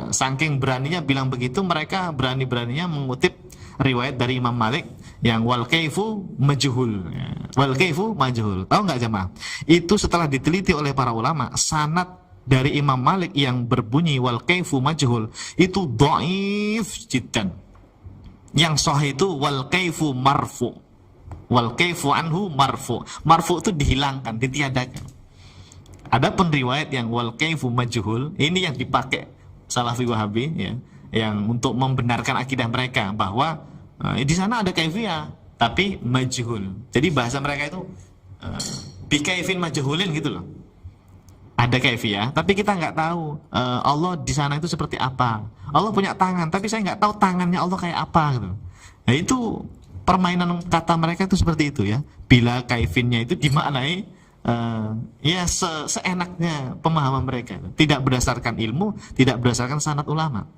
saking beraninya bilang begitu, mereka berani-beraninya mengutip riwayat dari Imam Malik yang wal kaifu majhul. Ya, wal kaifu majhul. Tahu nggak jemaah? Itu setelah diteliti oleh para ulama, sanad dari Imam Malik yang berbunyi wal kaifu majhul itu dhaif jiddan. Yang sahih itu wal kaifu marfu. Wal kaifu anhu marfu. Marfu itu dihilangkan, ditiadakan. Ada pun riwayat yang wal kaifu majhul, ini yang dipakai Salafi Wahabi ya, yang untuk membenarkan akidah mereka bahwa di sana ada kaifiyah tapi majhul. Jadi bahasa mereka itu bi kaifin majhulin gitu loh. Ada kaifiyah tapi kita nggak tahu Allah di sana itu seperti apa. Allah punya tangan tapi saya nggak tahu tangannya Allah kayak apa gitu. Nah itu permainan kata mereka itu seperti itu ya. Bila kaifinnya itu dimaknai ya seenaknya pemahaman mereka, tidak berdasarkan ilmu, tidak berdasarkan sanad ulama.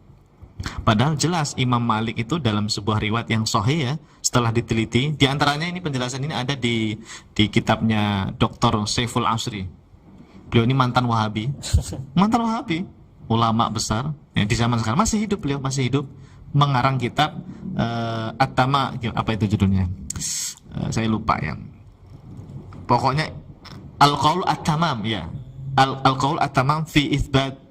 Padahal jelas Imam Malik itu dalam sebuah riwayat yang sahih ya, setelah diteliti, diantaranya ini penjelasan ini ada di kitabnya Dr. Saiful Asri. Beliau ini mantan Wahabi, ulama besar ya, di zaman sekarang masih hidup, beliau masih hidup, mengarang kitab At-Tama, apa itu judulnya? Saya lupa ya. Pokoknya Al-Qaul At-Tamam ya. Al-Qaul At-Tamam fi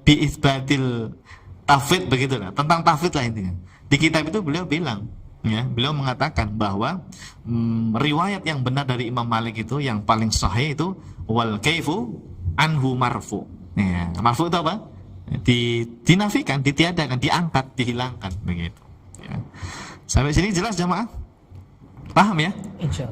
isbatil tafwid begitu lah. Tentang tafwid lah intinya. Di kitab itu beliau bilang ya, beliau mengatakan bahwa riwayat yang benar dari Imam Malik itu yang paling sahih itu wal kaifu anhu marfu. Ya, marfu itu apa? Dinafikan, ditiadakan, diangkat, dihilangkan begitu. Ya. Sampai sini jelas jamaah? Paham ya?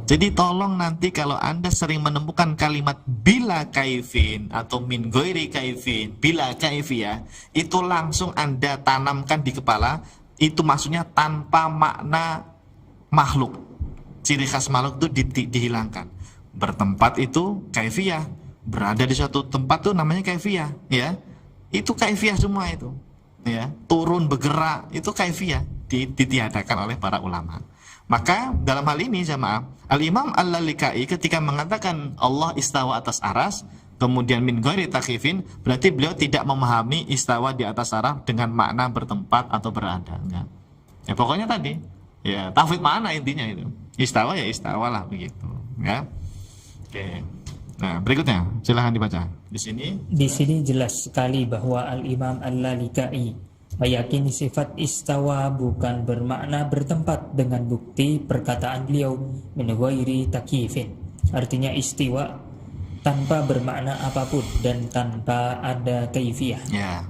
Jadi tolong nanti kalau Anda sering menemukan kalimat bila kaifin atau min ghairi kaifin, bila kaifiyah, itu langsung Anda tanamkan di kepala, itu maksudnya tanpa makna makhluk. Ciri khas makhluk itu dihilangkan. Bertempat itu kaifiyah, berada di suatu tempat itu namanya kaifiyah, ya. Itu kaifiyah semua itu. Ya, turun bergerak itu kaifiyah ditiadakan oleh para ulama. Maka dalam hal ini jamaah, Al-Imam Al-Lalikai ketika mengatakan Allah istawa atas aras, kemudian min ghairi takhifin, berarti beliau tidak memahami istawa di atas aras dengan makna bertempat atau berada. Ya pokoknya tadi, ya tafwid mana intinya itu. Istawa ya istawa lah begitu. Ya. Oke. Nah berikutnya silahkan dibaca. Di sini jelas sekali bahwa Al-Imam Al-Lalikai meyakini sifat istawa bukan bermakna bertempat dengan bukti perkataan beliau min ghairi takyifin. Artinya istiwa tanpa bermakna apapun dan tanpa ada kaifiyah. Yeah.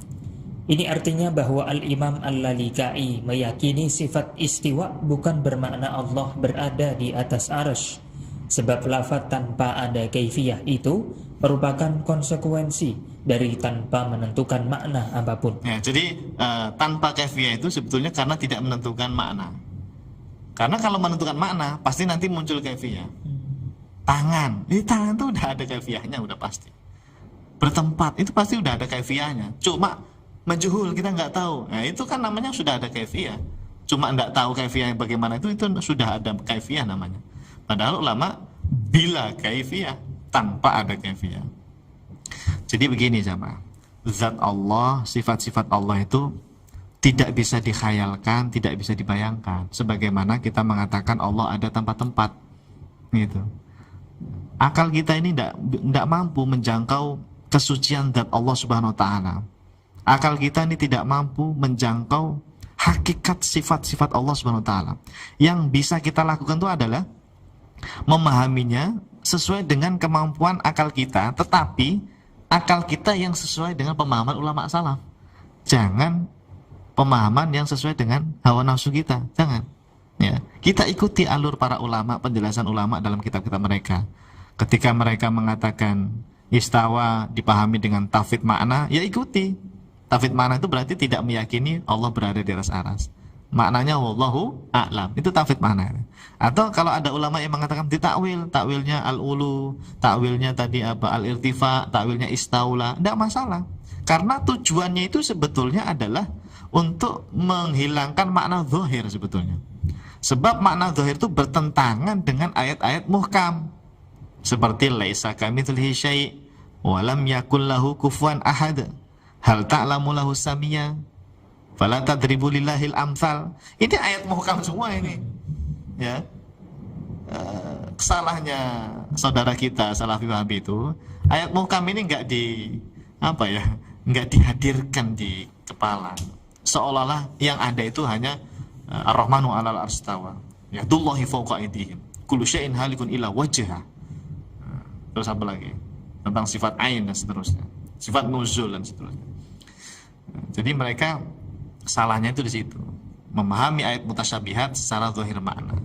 Ini artinya bahwa Al-Imam Al-Lalikai meyakini sifat istiwa bukan bermakna Allah berada di atas arsy. Sebab lafaz tanpa ada kaifiyah itu merupakan konsekuensi dari tanpa menentukan makna apapun. Ya, jadi tanpa kaifiyah itu sebetulnya karena tidak menentukan makna. Karena kalau menentukan makna pasti nanti muncul kaifiyah. Tangan, ini tangan tuh udah ada kaifiyahnya udah pasti. Bertempat itu pasti udah ada kaifiyahnya. Cuma majhul kita nggak tahu. Nah itu kan namanya sudah ada kaifiyah. Cuma nggak tahu kaifiyahnya bagaimana itu sudah ada kaifiyah namanya. Padahal ulama bila kaifiyah tanpa ada kaifiyah. Jadi begini jamaah, zat Allah, sifat-sifat Allah itu tidak bisa dikhayalkan, tidak bisa dibayangkan. Sebagaimana kita mengatakan Allah ada tempat-tempat, gitu. Akal kita ini tidak mampu menjangkau kesucian zat Allah Subhanahu Wa Taala. Akal kita ini tidak mampu menjangkau hakikat sifat-sifat Allah Subhanahu Wa Taala. Yang bisa kita lakukan itu adalah memahaminya sesuai dengan kemampuan akal kita, tetapi akal kita yang sesuai dengan pemahaman ulama salaf. Jangan pemahaman yang sesuai dengan hawa nafsu kita, jangan. Ya, kita ikuti alur para ulama, penjelasan ulama dalam kitab-kitab mereka. Ketika mereka mengatakan istawa dipahami dengan tafwid makna, ya ikuti. Tafwid makna itu berarti tidak meyakini Allah berada di atas aras. Maknanya wallahu a'lam, itu tafwid makna. Atau kalau ada ulama yang mengatakan ditakwil, takwilnya al-ulu, takwilnya tadi apa al-irtifa, takwilnya istaula, tidak masalah. Karena tujuannya itu sebetulnya adalah untuk menghilangkan makna zahir sebetulnya. Sebab makna zahir itu bertentangan dengan ayat-ayat muhkam. Seperti laisa kamitslihi syai' wa lam yakul lahu kufuwan ahad. Hal ta'lamu lahu samiyya? Fala tadribu lillahil amsal. Ini ayat muhkam semua ini. Ya. Salahnya saudara kita Salafi Wahabi itu, ayat muhkam ini enggak dihadirkan di kepala. Seolah-olah yang ada itu hanya Ar-Rahmanu 'alal arsy istawa. Yadullahi fawqa aydihim. kullu syai'in halikun illa wajha. Terus apa lagi? Tentang sifat ain dan seterusnya, sifat nuzul dan seterusnya. Jadi mereka salahnya itu di situ, memahami ayat mutasyabihat secara zahir makna,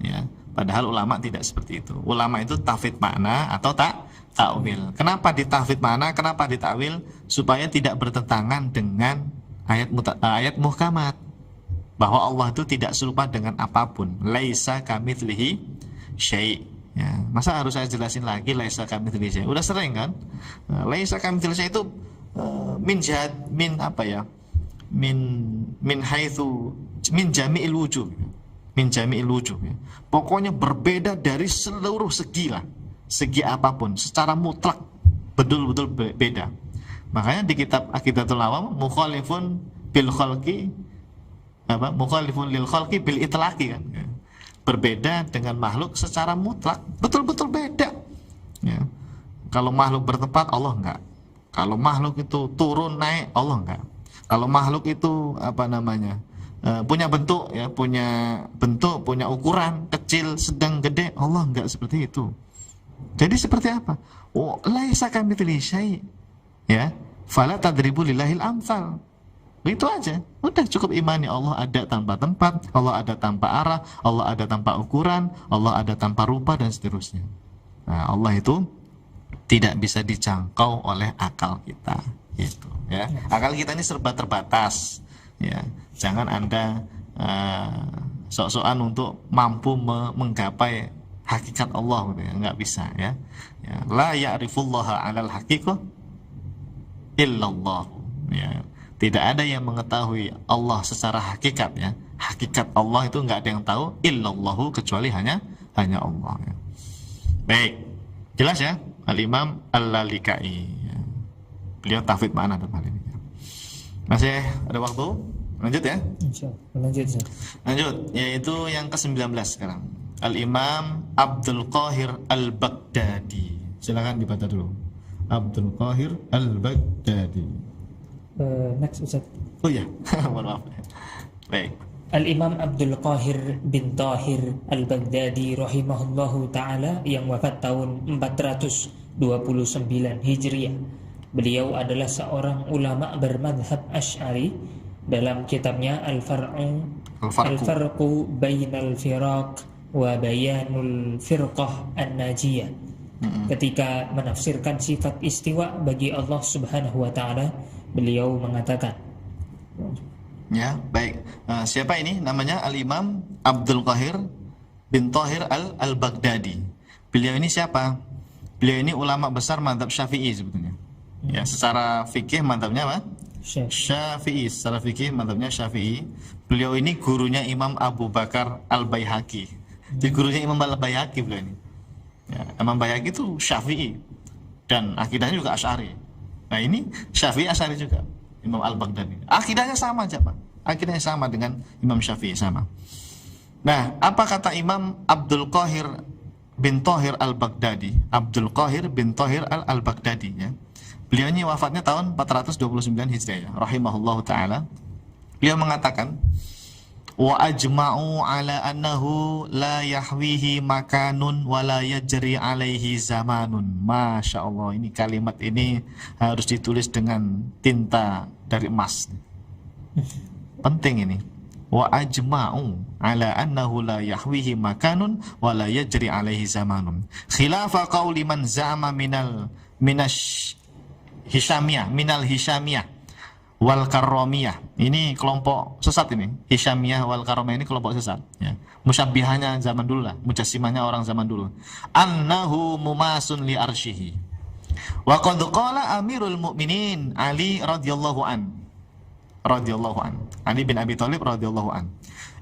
ya. Padahal ulama tidak seperti itu. Ulama itu tafwid makna atau takwil. Kenapa ditafwid makna? Kenapa ditakwil? Supaya tidak bertentangan dengan ayat muhkamat, bahwa Allah itu tidak serupa dengan apapun. Laisa kamitslihi syai'. Ya, masa harus saya jelasin lagi laisa kamitslihi syai'? Udah sering kan? Laisa kamitslihi syai' itu min haitsu min jami'il wujuh. Min jami'il wujuh. Ya. Pokoknya berbeda dari seluruh segi lah. Segi apapun, secara mutlak betul-betul beda. Makanya di kitab Aqidatul Awam mukhalifun bil khalqi mukhalifun lil khalqi bil itlaqi kan. Ya. Berbeda dengan makhluk secara mutlak, betul-betul beda. Ya. Kalau makhluk bertempat, Allah enggak. Kalau makhluk itu turun naik, Allah enggak. Kalau makhluk itu punya bentuk, ya, punya ukuran kecil, sedang, gede, Allah enggak seperti itu. Jadi seperti apa? Laisa kamitslihi syai'. Ya, fala tadribu lillahil amsal. Itu aja. Udah cukup imani Allah ada tanpa tempat, Allah ada tanpa arah, Allah ada tanpa ukuran, Allah ada tanpa rupa dan seterusnya. Nah, Allah itu tidak bisa dijangkau oleh akal kita, gitu, ya. Akal kita ini serba terbatas, ya. Jangan Anda sok-sokan untuk mampu menggapai hakikat Allah, gitu ya. Nggak bisa, ya. La ya'rifullaha 'alal haqiqah illallah, ya. Tidak ada yang mengetahui Allah secara hakikat, ya. Hakikat Allah itu nggak ada yang tahu illallahu kecuali hanya Allah, ya. Baik, jelas ya. Al-Imam Al-Lalikai, ya. Beliau tafwid makna dalam hal ini, ya. Masih ada waktu? Lanjut ya. Lanjut, yaitu yang ke-19 sekarang. Al-Imam Abdul Qahir Al-Baghdadi. Silakan dibaca dulu. Abdul Qahir Al-Baghdadi. Next Ustaz. Oh ya, mohon maaf. Baik. Al-Imam Abdul Qahir bin Tahir Al-Baghdadi rahimahullahu ta'ala yang wafat tahun 429 Hijriah. Beliau adalah seorang ulama bermadhab Asy'ari. Dalam kitabnya Al-Farqu Bainal Firaq wa Bayanul Firqah An-Najiyah, ketika menafsirkan sifat istiwa bagi Allah Subhanahu wa ta'ala, beliau mengatakan, ya, baik. Siapa ini? Namanya Al-Imam Abdul Qahir bin Tahir Al-Baghdadi. Beliau ini siapa? Beliau ini ulama besar mazhab Syafi'i sebetulnya. Ya, secara fikih mazhabnya apa? Syafi'i. Secara fikih mazhabnya Syafi'i. Beliau ini gurunya Imam Abu Bakar Al-Baihaqi. Jadi gurunya Imam Al-Baihaqi beliau ini. Ya, Imam Baihaqi itu Syafi'i dan akidahnya juga Asy'ari. Nah, ini Syafi'i Asy'ari juga. Imam Al-Baghdadi. Akidahnya sama aja, Pak. Akidahnya sama dengan Imam Syafi'i, sama. Nah, apa kata Imam Abdul Qahir bin Tahir Al-Baghdadi? Abdul Qahir bin Tahir Al-Baghdadi, ya. Beliau ini wafatnya tahun 429 Hijriah, rahimahullahu taala. Beliau mengatakan, wa ajma'u ala annahu la yahwihi makanun wa la yajri alaihi zamanun. Masya Allah, ini kalimat ini harus ditulis dengan tinta dari emas. Penting ini. Wa ajma'u ala annahu la yahwihi makanun wa la yajri alaihi zamanun. Khilafa qawli man za'ama minash Hisyamiyah, minal Hisyamiyah wal Karramiyah. Ini kelompok sesat ini. Hisyamiyah wal Karramiyah ini kelompok sesat, ya. Musyabbihahnya zaman dulu lah, mujassimahnya orang zaman dulu. Annahu mumasun li arsyihi. Wa qad qala Amirul Mukminin Ali radhiyallahu an. Ali bin Abi Thalib radhiyallahu an.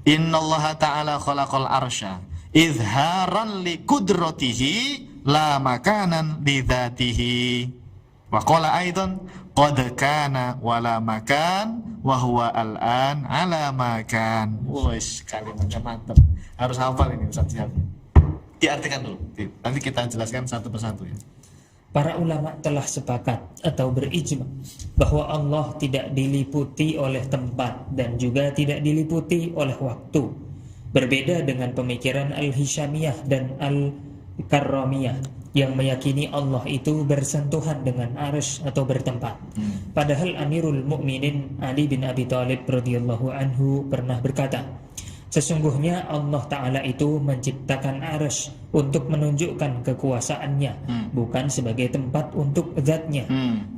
Innallaha ta'ala khalaqal arsya izharan li qudratihi la makanan li dzatihi. Wa qala aidan qad kana wala makan wa huwa al-an ala makan. Wes, kalimatnya mantap. Harus hafal ini Ustaz Syihab. Diartikan dulu. Nanti kita jelaskan satu persatu, ya. Para ulama telah sepakat atau berijma bahwa Allah tidak diliputi oleh tempat dan juga tidak diliputi oleh waktu. Berbeda dengan pemikiran Al-Hisyamiyah dan Al-Karramiyah yang meyakini Allah itu bersentuhan dengan arsy atau bertempat. Padahal Amirul Mukminin Ali bin Abi Thalib radhiyallahu anhu pernah berkata, sesungguhnya Allah Ta'ala itu menciptakan arsy untuk menunjukkan kekuasaannya, bukan sebagai tempat untuk zatnya.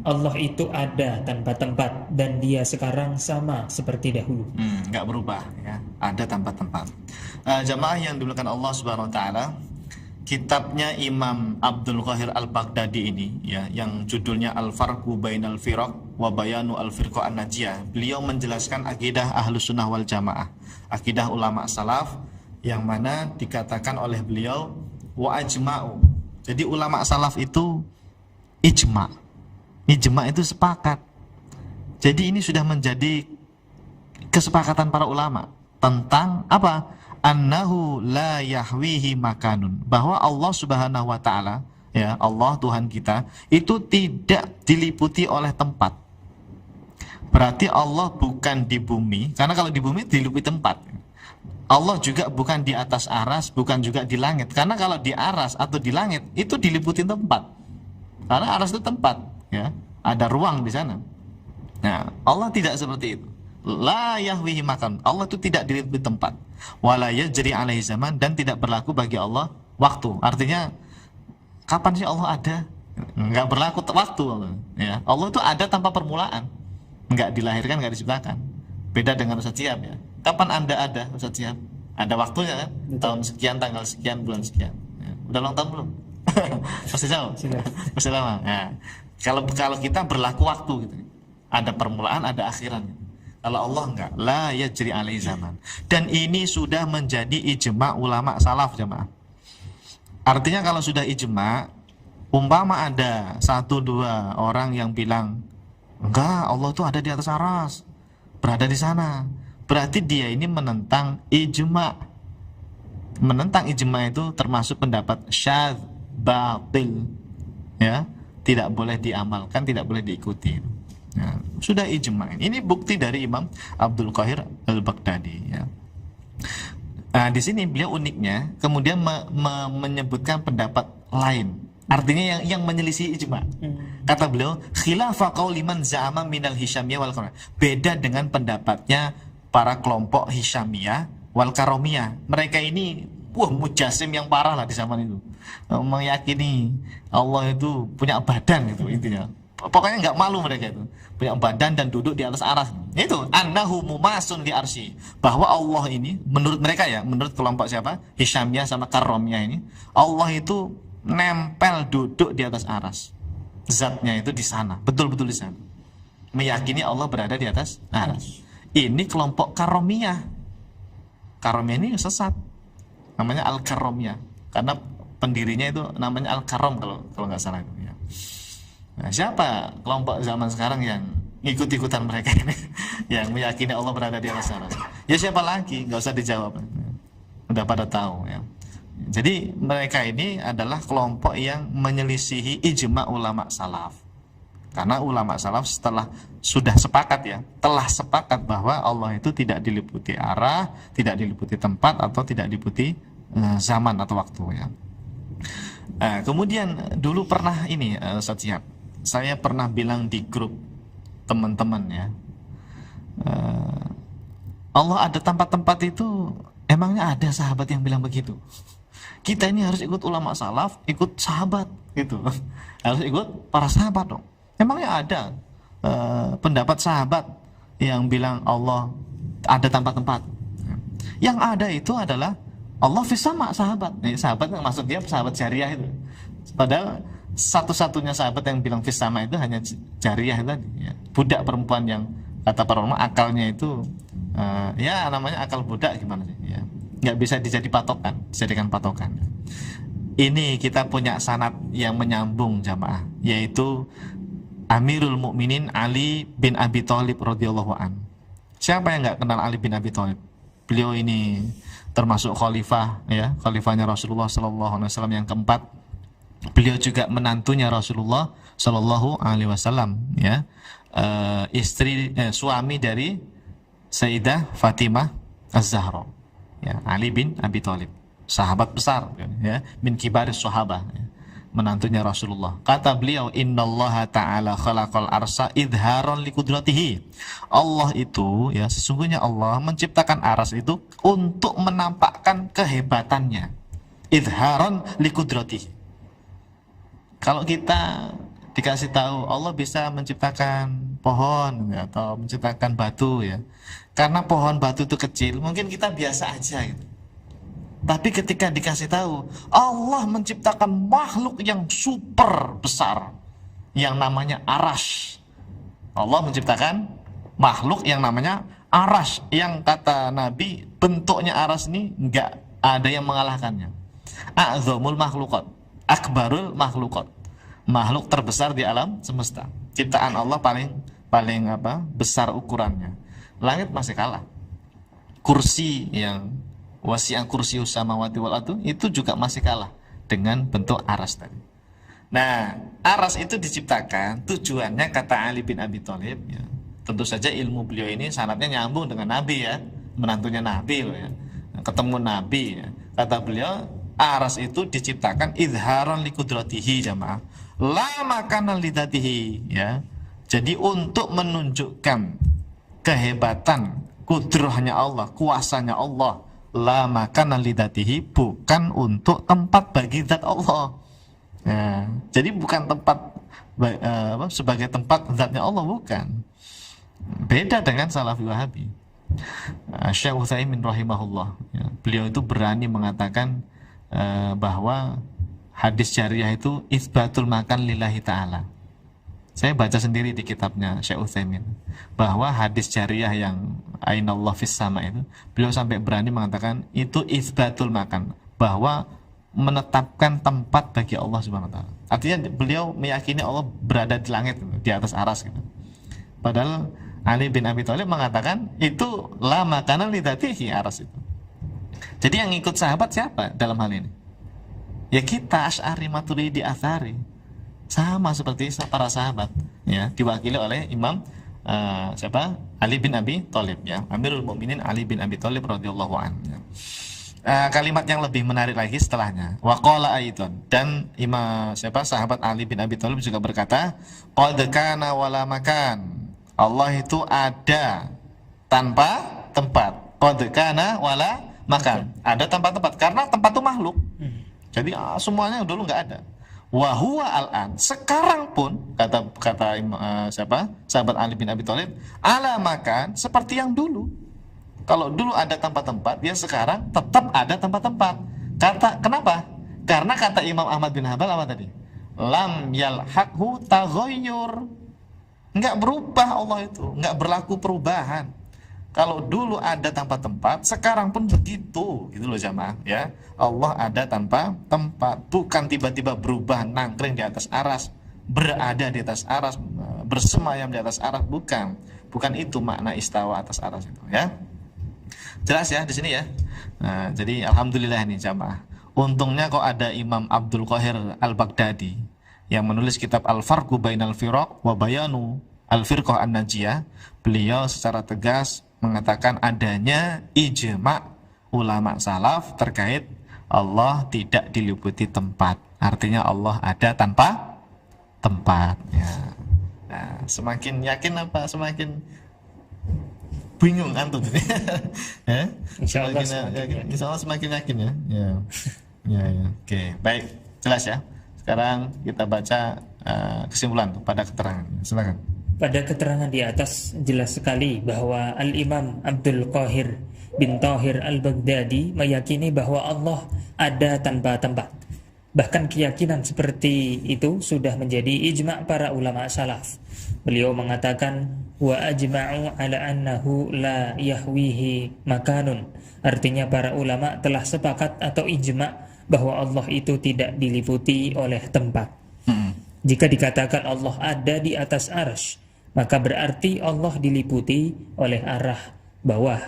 Allah itu ada tanpa tempat dan dia sekarang sama seperti dahulu. Nggak berubah ya, ada tanpa tempat. Jamaah yang dimuliakan Allah Subhanahu Wa Taala, kitabnya Imam Abdul Qahir Al-Baghdadi ini ya, yang judulnya Al-Farqu Bainal Firaq wa Bayanu Al-Firqa An-Najiyah, beliau menjelaskan akidah Ahlus Sunnah wal Jamaah, akidah ulama salaf, yang mana dikatakan oleh beliau wa ajma'u. Jadi ulama salaf itu ijma. Ijma itu sepakat. Jadi ini sudah menjadi kesepakatan para ulama tentang apa? Annahu la yahwihi makanun, bahwa Allah Subhanahu wa taala, ya, Allah Tuhan kita itu tidak diliputi oleh tempat. Berarti Allah bukan di bumi, karena kalau di bumi diliputi tempat. Allah juga bukan di atas aras, bukan juga di langit, karena kalau di aras atau di langit itu diliputi tempat. Karena aras itu tempat, ya, ada ruang di sana. Nah, Allah tidak seperti itu. La yahwihi makan, Allah itu tidak diliputi tempat. Wala yajri alaihi zaman, dan tidak berlaku bagi Allah waktu. Artinya kapan sih Allah ada? Enggak berlaku waktu, ya. Allah itu ada tanpa permulaan. Enggak dilahirkan, enggak diciptakan. Beda dengan Ustaz Syihab, ya. Kapan Anda ada, Ustaz Syihab? Ada waktunya kan? Tahun sekian, tanggal sekian, bulan sekian. Ya. Udah ulang tahun belum? Masih jauh? Masih lama. Nah, kalau kita berlaku waktu gitu. Ada permulaan, ada akhiran. Kalau Allah enggak, la yajri alaihi zaman. Dan ini sudah menjadi ijma ulama salaf, jemaah. Artinya kalau sudah ijma, umpama ada 1-2 orang yang bilang enggak, Allah itu ada di atas aras, berada di sana, berarti dia ini menentang ijma. Menentang ijma itu termasuk pendapat syadz, batil, ya, tidak boleh diamalkan, tidak boleh diikuti. Ya, sudah ijma. Ini bukti dari Imam Abdul Qahir Al-Baghdadi, ya. Nah, di sini beliau uniknya kemudian menyebutkan pendapat lain. Artinya yang menyelisih ijma. Kata beliau, khilafa qauli man za'ama minal Hisyamiyah wal Karramiyah. Beda dengan pendapatnya para kelompok Hisyamiyah wal Karramiyah. Mereka ini mujasim yang parah lah di zaman itu. Meyakini Allah itu punya badan gitu intinya. Pokoknya nggak malu mereka itu, punya badan dan duduk di atas aras. Itu annahu mumasun li arsy, bahwa Allah ini menurut mereka, ya, menurut kelompok siapa? Hisyamiyah sama Karramiyah ini, Allah itu nempel duduk di atas aras. Zatnya itu di sana, betul-betul di sana. Meyakini Allah berada di atas aras. Ini kelompok Karramiyah. Karramiyah ini sesat. Namanya Al-Karramiyah karena pendirinya itu namanya Al-Karram kalau nggak salah itu, ya. Nah, siapa kelompok zaman sekarang yang ikut-ikutan mereka ini yang meyakini Allah berada di atas aras? Ya siapa lagi? Nggak usah dijawab, udah pada tahu, ya. Jadi mereka ini adalah kelompok yang menyelisihi ijma ulama salaf. Karena ulama salaf setelah sudah sepakat, ya, telah sepakat bahwa Allah itu tidak diliputi arah, tidak diliputi tempat, atau tidak diliputi zaman atau waktu, ya. Kemudian dulu pernah ini, Ustaz Syihab, saya pernah bilang di grup teman-teman, ya, Allah ada tempat-tempat itu, emangnya ada sahabat yang bilang begitu? Kita ini harus ikut ulama salaf, ikut sahabat gitu, harus ikut para sahabat dong. Emangnya ada pendapat sahabat yang bilang Allah ada tempat-tempat? Yang ada itu adalah Allah fis sama, sahabat. Nih, sahabat yang maksud dia sahabat Jariyah itu. Padahal satu-satunya sahabat yang bilang fis sama itu hanya Jariyah tadi, ya. Budak perempuan yang kata para ulama akalnya itu ya namanya akal budak gimana sih, ya. Nggak bisa dijadikan patokan. Ini kita punya sanad yang menyambung, jamaah, yaitu Amirul Mukminin Ali bin Abi Thalib radhiyallahu an. Siapa yang nggak kenal Ali bin Abi Thalib? Beliau ini termasuk khalifah, ya, khalifahnya Rasulullah sallallahu alaihi wasallam yang keempat. Beliau juga menantunya Rasulullah sallallahu alaihi wasallam, ya. Suami dari Sayyidah Fatimah Az-Zahra. ya, Ali bin Abi Thalib, sahabat besar, ya, min kibaris sahabah, ya, menantunya Rasulullah. Kata beliau, innallaha ta'ala khalaqal arsa idharon likudratihi. Allah itu, ya, sesungguhnya Allah menciptakan aras itu untuk menampakkan kehebatannya. Idharon likudratihi. Kalau kita dikasih tahu Allah bisa menciptakan pohon, ya, atau menciptakan batu, ya, karena pohon batu itu kecil, mungkin kita biasa aja gitu. Tapi ketika dikasih tahu Allah menciptakan makhluk yang super besar yang namanya aras. Allah menciptakan makhluk yang namanya aras, yang kata Nabi bentuknya aras ini enggak ada yang mengalahkannya. A'zamul makhluqat, akbarul makhluqat. Makhluk terbesar di alam semesta. Ciptaan Allah paling besar ukurannya. Langit masih kalah. Kursi yang wasi'an kursiyyus samawati wal ardu itu juga masih kalah dengan bentuk aras tadi. Nah, aras itu diciptakan tujuannya, kata Ali bin Abi Thalib, ya, tentu saja ilmu beliau ini sanadnya nyambung dengan Nabi, ya, menantunya Nabi loh, ya, ketemu Nabi, ya. Kata beliau, aras itu diciptakan idharon likudratihi, jamaah, la makanan lidatihi, ya. Jadi untuk menunjukkan kehebatan kudrahnya Allah, kuasanya Allah, la makanan lidatihi, bukan untuk tempat bagi zat Allah. Ya, jadi bukan tempat sebagai tempat zatnya Allah, bukan. Beda dengan Salafi Wahabi. Syekh Utsaimin rahimahullah, ya, beliau itu berani mengatakan bahwa hadis syariah itu isbatul makan lillahi ta'ala. Saya baca sendiri di kitabnya Syekh Utsaimin bahwa hadis syariah yang ainallah fis sama itu, beliau sampai berani mengatakan itu isbatul makan, bahwa menetapkan tempat bagi Allah Subhanahu wa taala. Artinya beliau meyakini Allah berada di langit, di atas aras gitu. Padahal Ali bin Abi Thalib mengatakan itu la makanan lidatihi, aras itu. Jadi yang ikut sahabat siapa dalam hal ini? Ya kita, Asy'ari, Maturidi, Atsari. Sama seperti para sahabat, ya, diwakili oleh Imam siapa? Ali bin Abi Thalib, ya, Amirul Mukminin Ali bin Abi Thalib radhiyallahu anhu. Ya. Kalimat yang lebih menarik lagi setelahnya, waqala aidan, dan sahabat Ali bin Abi Thalib juga berkata, qad kana wala makan. Allah itu ada tanpa tempat. Qad kana wala makan. Ada tanpa tempat, karena tempat itu makhluk. Jadi semuanya dulu nggak ada. Wa huwa al-an, sekarang pun kata sahabat Ali bin Abi Thalib, ala makan, seperti yang dulu. Kalau dulu ada tempat-tempat, ya sekarang tetap ada tempat-tempat. Kenapa? Karena kata Imam Ahmad bin Hanbal apa tadi? Lam yalhaqhu taghayyur. Enggak berubah Allah itu, enggak berlaku perubahan. Kalau dulu ada tempat-tempat, sekarang pun begitu, gitu loh jamaah, ya. Allah ada tanpa tempat, bukan tiba-tiba berubah nangkring di atas aras, berada di atas aras, bersemayam di atas aras, bukan itu makna istawa atas aras itu, ya. Jelas ya di sini, ya. Nah, jadi alhamdulillah nih jamaah. Untungnya kok ada Imam Abdul Qahir Al-Baghdadi yang menulis kitab Al-Farqu Bainal Firaq wa Bayanu Al-Firqah An-Najiyah. Beliau secara tegas mengatakan adanya ijma' ulama salaf terkait Allah tidak diliputi tempat. Artinya Allah ada tanpa tempat, ya. Nah, semakin yakin apa semakin bingung antum ini? Ya? Insyaallah semakin yakin, ya. Ya. Oke, baik, jelas ya. Sekarang kita baca kesimpulan pada keterangan. Silakan. Pada keterangan di atas jelas sekali bahwa Al-Imam Abdul Qahir bin Thahir Al-Baghdadi meyakini bahwa Allah ada tanpa tempat. Bahkan keyakinan seperti itu sudah menjadi ijma' para ulama salaf. Beliau mengatakan wa ajma'u ala annahu la yahwihi makanun. Artinya para ulama telah sepakat atau ijma' bahwa Allah itu tidak diliputi oleh tempat. Jika dikatakan Allah ada di atas arsy, maka berarti Allah diliputi oleh arah bawah,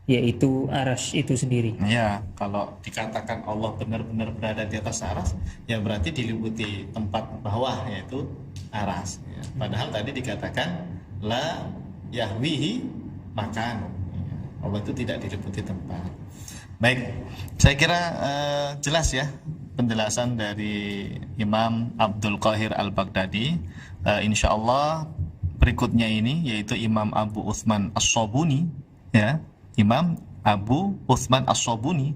yaitu arsy itu sendiri. Ya, kalau dikatakan Allah benar-benar berada di atas arsy, ya berarti diliputi tempat bawah, yaitu arsy. Ya. Padahal tadi dikatakan la yahwihi makan. Allah itu tidak diliputi tempat. Baik, saya kira jelas ya penjelasan dari Imam Abdul Qahir Al-Baghdadi. Insya Allah berikutnya ini yaitu Imam Abu Uthman As-Sobuni, ya, Imam Abu Uthman As-Sobuni.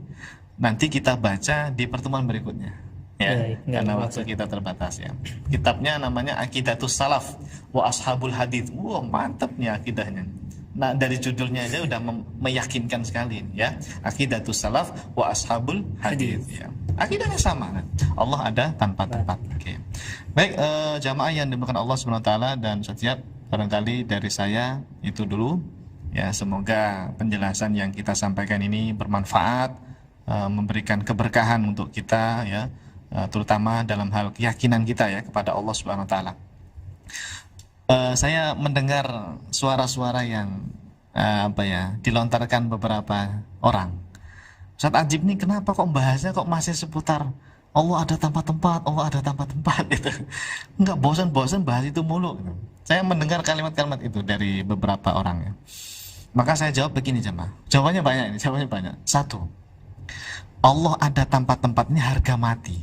Nanti kita baca di pertemuan berikutnya, ya, karena waktu kita terbatas ya. Kitabnya namanya Aqidatus Salaf wa Ashabul Hadits. Wah, mantap nih akidahnya. Nah, dari judulnya aja udah meyakinkan sekali ya. Aqidatus Salaf wa Ashabul Hadits ya. Akidahnya sama kan? Allah ada tanpa tempat. Oke. Baik, jamaah yang dimuliakan Allah Subhanahu wa taala dan setiap barangkali dari saya itu dulu ya. Semoga penjelasan yang kita sampaikan ini bermanfaat, memberikan keberkahan untuk kita ya, terutama dalam hal keyakinan kita ya kepada Allah Subhanahu wa taala. Saya mendengar suara-suara yang dilontarkan beberapa orang. Ustaz Ajib nih kenapa kok bahasnya kok masih seputar Allah ada tanpa tempat, Allah ada tanpa tempat gitu. Enggak bosan-bosan bahas itu mulu gitu. Saya mendengar kalimat-kalimat itu dari beberapa orang ya. Maka saya jawab begini jemaah. Jawabannya banyak ini, jawabannya banyak. Satu, Allah ada tanpa tempatnya harga mati.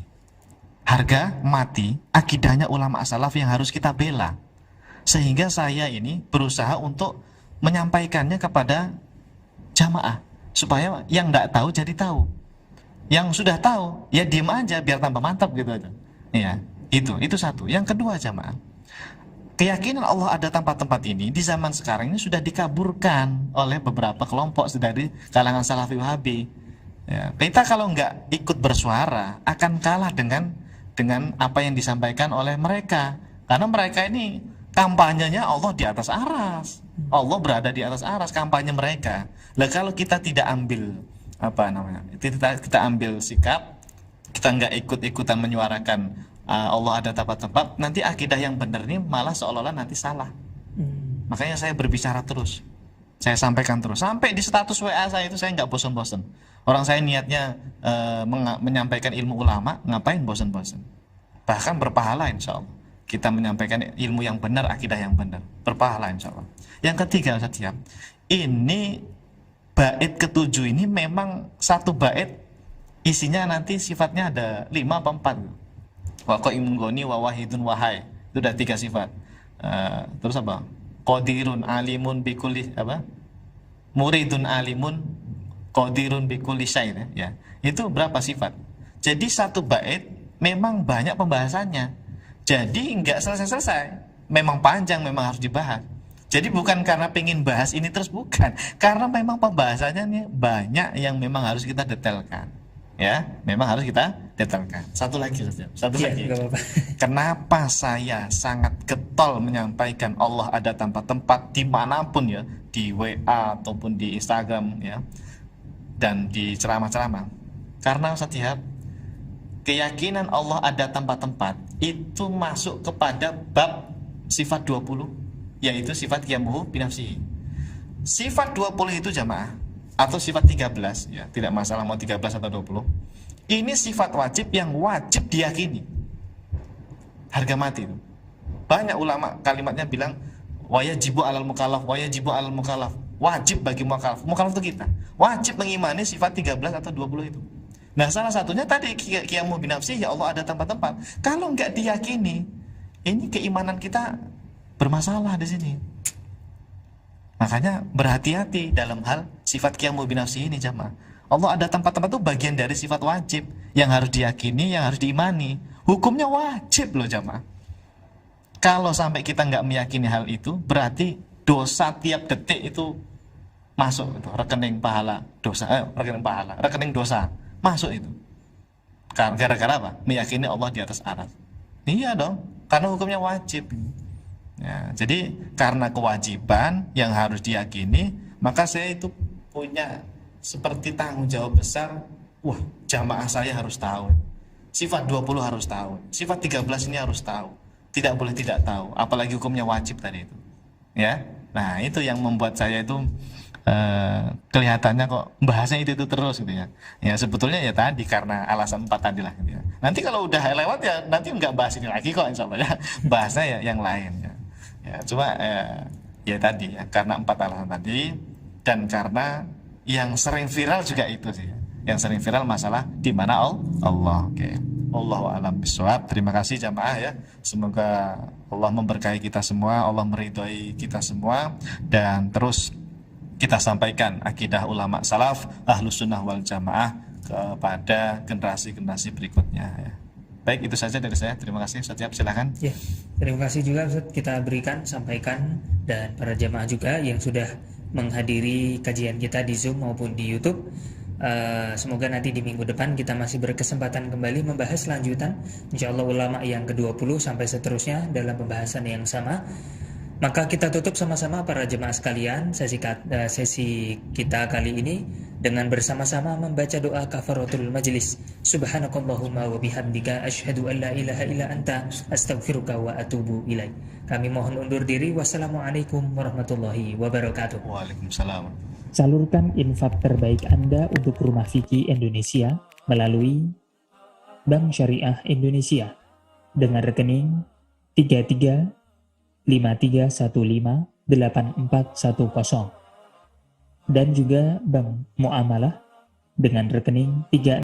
Harga mati akidahnya ulama salaf yang harus kita bela. Sehingga saya ini berusaha untuk menyampaikannya kepada jamaah supaya yang tidak tahu jadi tahu, yang sudah tahu ya diem aja biar tambah mantap gitu aja. Ya, itu satu. Yang kedua jamaah, keyakinan Allah ada tanpa tempat ini di zaman sekarang ini sudah dikaburkan oleh beberapa kelompok dari kalangan Salafi Wahabi. Ya, kita kalau nggak ikut bersuara akan kalah dengan apa yang disampaikan oleh mereka, karena mereka ini kampanyenya Allah di atas aras, Allah berada di atas aras kampanye mereka. Lah kalau kita tidak ambil kita ambil sikap, kita nggak ikut-ikutan menyuarakan Allah ada tempat-tempat, nanti akidah yang benar ini malah seolah-olah nanti salah. Makanya saya berbicara terus, saya sampaikan terus sampai di status WA saya itu saya nggak bosan-bosan. Orang saya niatnya menyampaikan ilmu ulama, ngapain bosan-bosan? Bahkan berpahala insya Allah. Kita menyampaikan ilmu yang benar, akidah yang benar, berpahala insya Allah. Yang ketiga Ustaz, ini bait ketujuh ini memang satu bait isinya nanti sifatnya ada 5 apa 4. Wa qaimun goni wa wahidun wahai. Itu udah 3 sifat. Terus apa? Qadirun alimun bikulli apa? Muridun alimun qadirun bikulli syai' ya. Itu berapa sifat? Jadi satu bait memang banyak pembahasannya. Jadi nggak selesai-selesai, memang panjang, memang harus dibahas. Jadi bukan karena pengen bahas ini terus, bukan, karena memang pembahasannya nih banyak yang memang harus kita detailkan, ya, memang harus kita detailkan. Satu lagi, kenapa saya sangat getol menyampaikan Allah ada tanpa tempat dimanapun ya, di WA ataupun di Instagram ya, dan di ceramah-ceramah, karena Ustaz Ihab, keyakinan Allah ada tanpa tempat itu masuk kepada bab sifat 20, yaitu sifat qiyamuhu binafsihi. Sifat 20 itu jamaah, atau sifat 13 ya, tidak masalah mau 13 atau 20. Ini sifat wajib yang wajib diyakini. Harga mati itu. Banyak ulama kalimatnya bilang wajibu alal mukallaf, wajibu alal mukallaf. Wajib bagi mukallaf. Mukallaf itu kita. Wajib mengimani sifat 13 atau 20 itu. Nah, salah satunya tadi qiyamuhu binafsihi, ya Allah ada tempat-tempat. Kalau nggak diyakini, ini keimanan kita bermasalah di sini. Makanya berhati-hati dalam hal sifat qiyamuhu binafsihi ini jamaah. Allah ada tempat-tempat itu bagian dari sifat wajib yang harus diyakini, yang harus diimani. Hukumnya wajib loh jamaah. Kalau sampai kita nggak meyakini hal itu, berarti dosa tiap detik itu masuk itu rekening pahala dosa, rekening dosa masuk itu. Gara-gara apa? Meyakini Allah di atas aras. Iya dong, karena hukumnya wajib. Ya, jadi karena kewajiban yang harus diyakini, maka saya itu punya seperti tanggung jawab besar. Wah, jamaah saya harus tahu. Sifat 20 harus tahu. Sifat 13 ini harus tahu. Tidak boleh tidak tahu, apalagi hukumnya wajib tadi itu. Ya. Nah, itu yang membuat saya itu kelihatannya kok bahasanya itu terus gitu ya. Ya sebetulnya ya tadi karena alasan 4 tadi lah gitu ya. Nanti kalau udah lewat ya nanti nggak bahas ini lagi kok insya Allah ya. Bahasnya ya yang lain ya. Ya cuma ya tadi ya karena 4 alasan tadi, dan karena yang sering viral juga itu sih ya. Yang sering viral masalah di mana Allah. Oke. Allahu a'lam bishawab. Terima kasih jamaah ya. Semoga Allah memberkahi kita semua, Allah meridhoi kita semua, dan terus kita sampaikan akidah ulama salaf ahlus sunnah wal jamaah kepada generasi-generasi berikutnya ya. Baik, itu saja dari saya. Terima kasih Ustaz Yap, silakan. Ya, terima kasih juga Ustaz, kita berikan, sampaikan, dan para jamaah juga yang sudah menghadiri kajian kita di Zoom maupun di YouTube. Semoga nanti di minggu depan kita masih berkesempatan kembali membahas lanjutan insyaallah ulama yang ke-20 sampai seterusnya dalam pembahasan yang sama. Maka kita tutup sama-sama para jemaah sekalian sesi kita kali ini dengan bersama-sama membaca doa kafaratul majlis. Subhanakallahumma wa bihamdika asyhadu an la ilaha illa anta astaghfiruka wa atubu ilaik. Kami mohon undur diri. Wassalamualaikum warahmatullahi wabarakatuh. Waalaikumsalam. Salurkan infak terbaik Anda untuk Rumah Fikih Indonesia melalui Bank Syariah Indonesia dengan rekening 3353158410 dan juga Bank Muamalah dengan rekening 3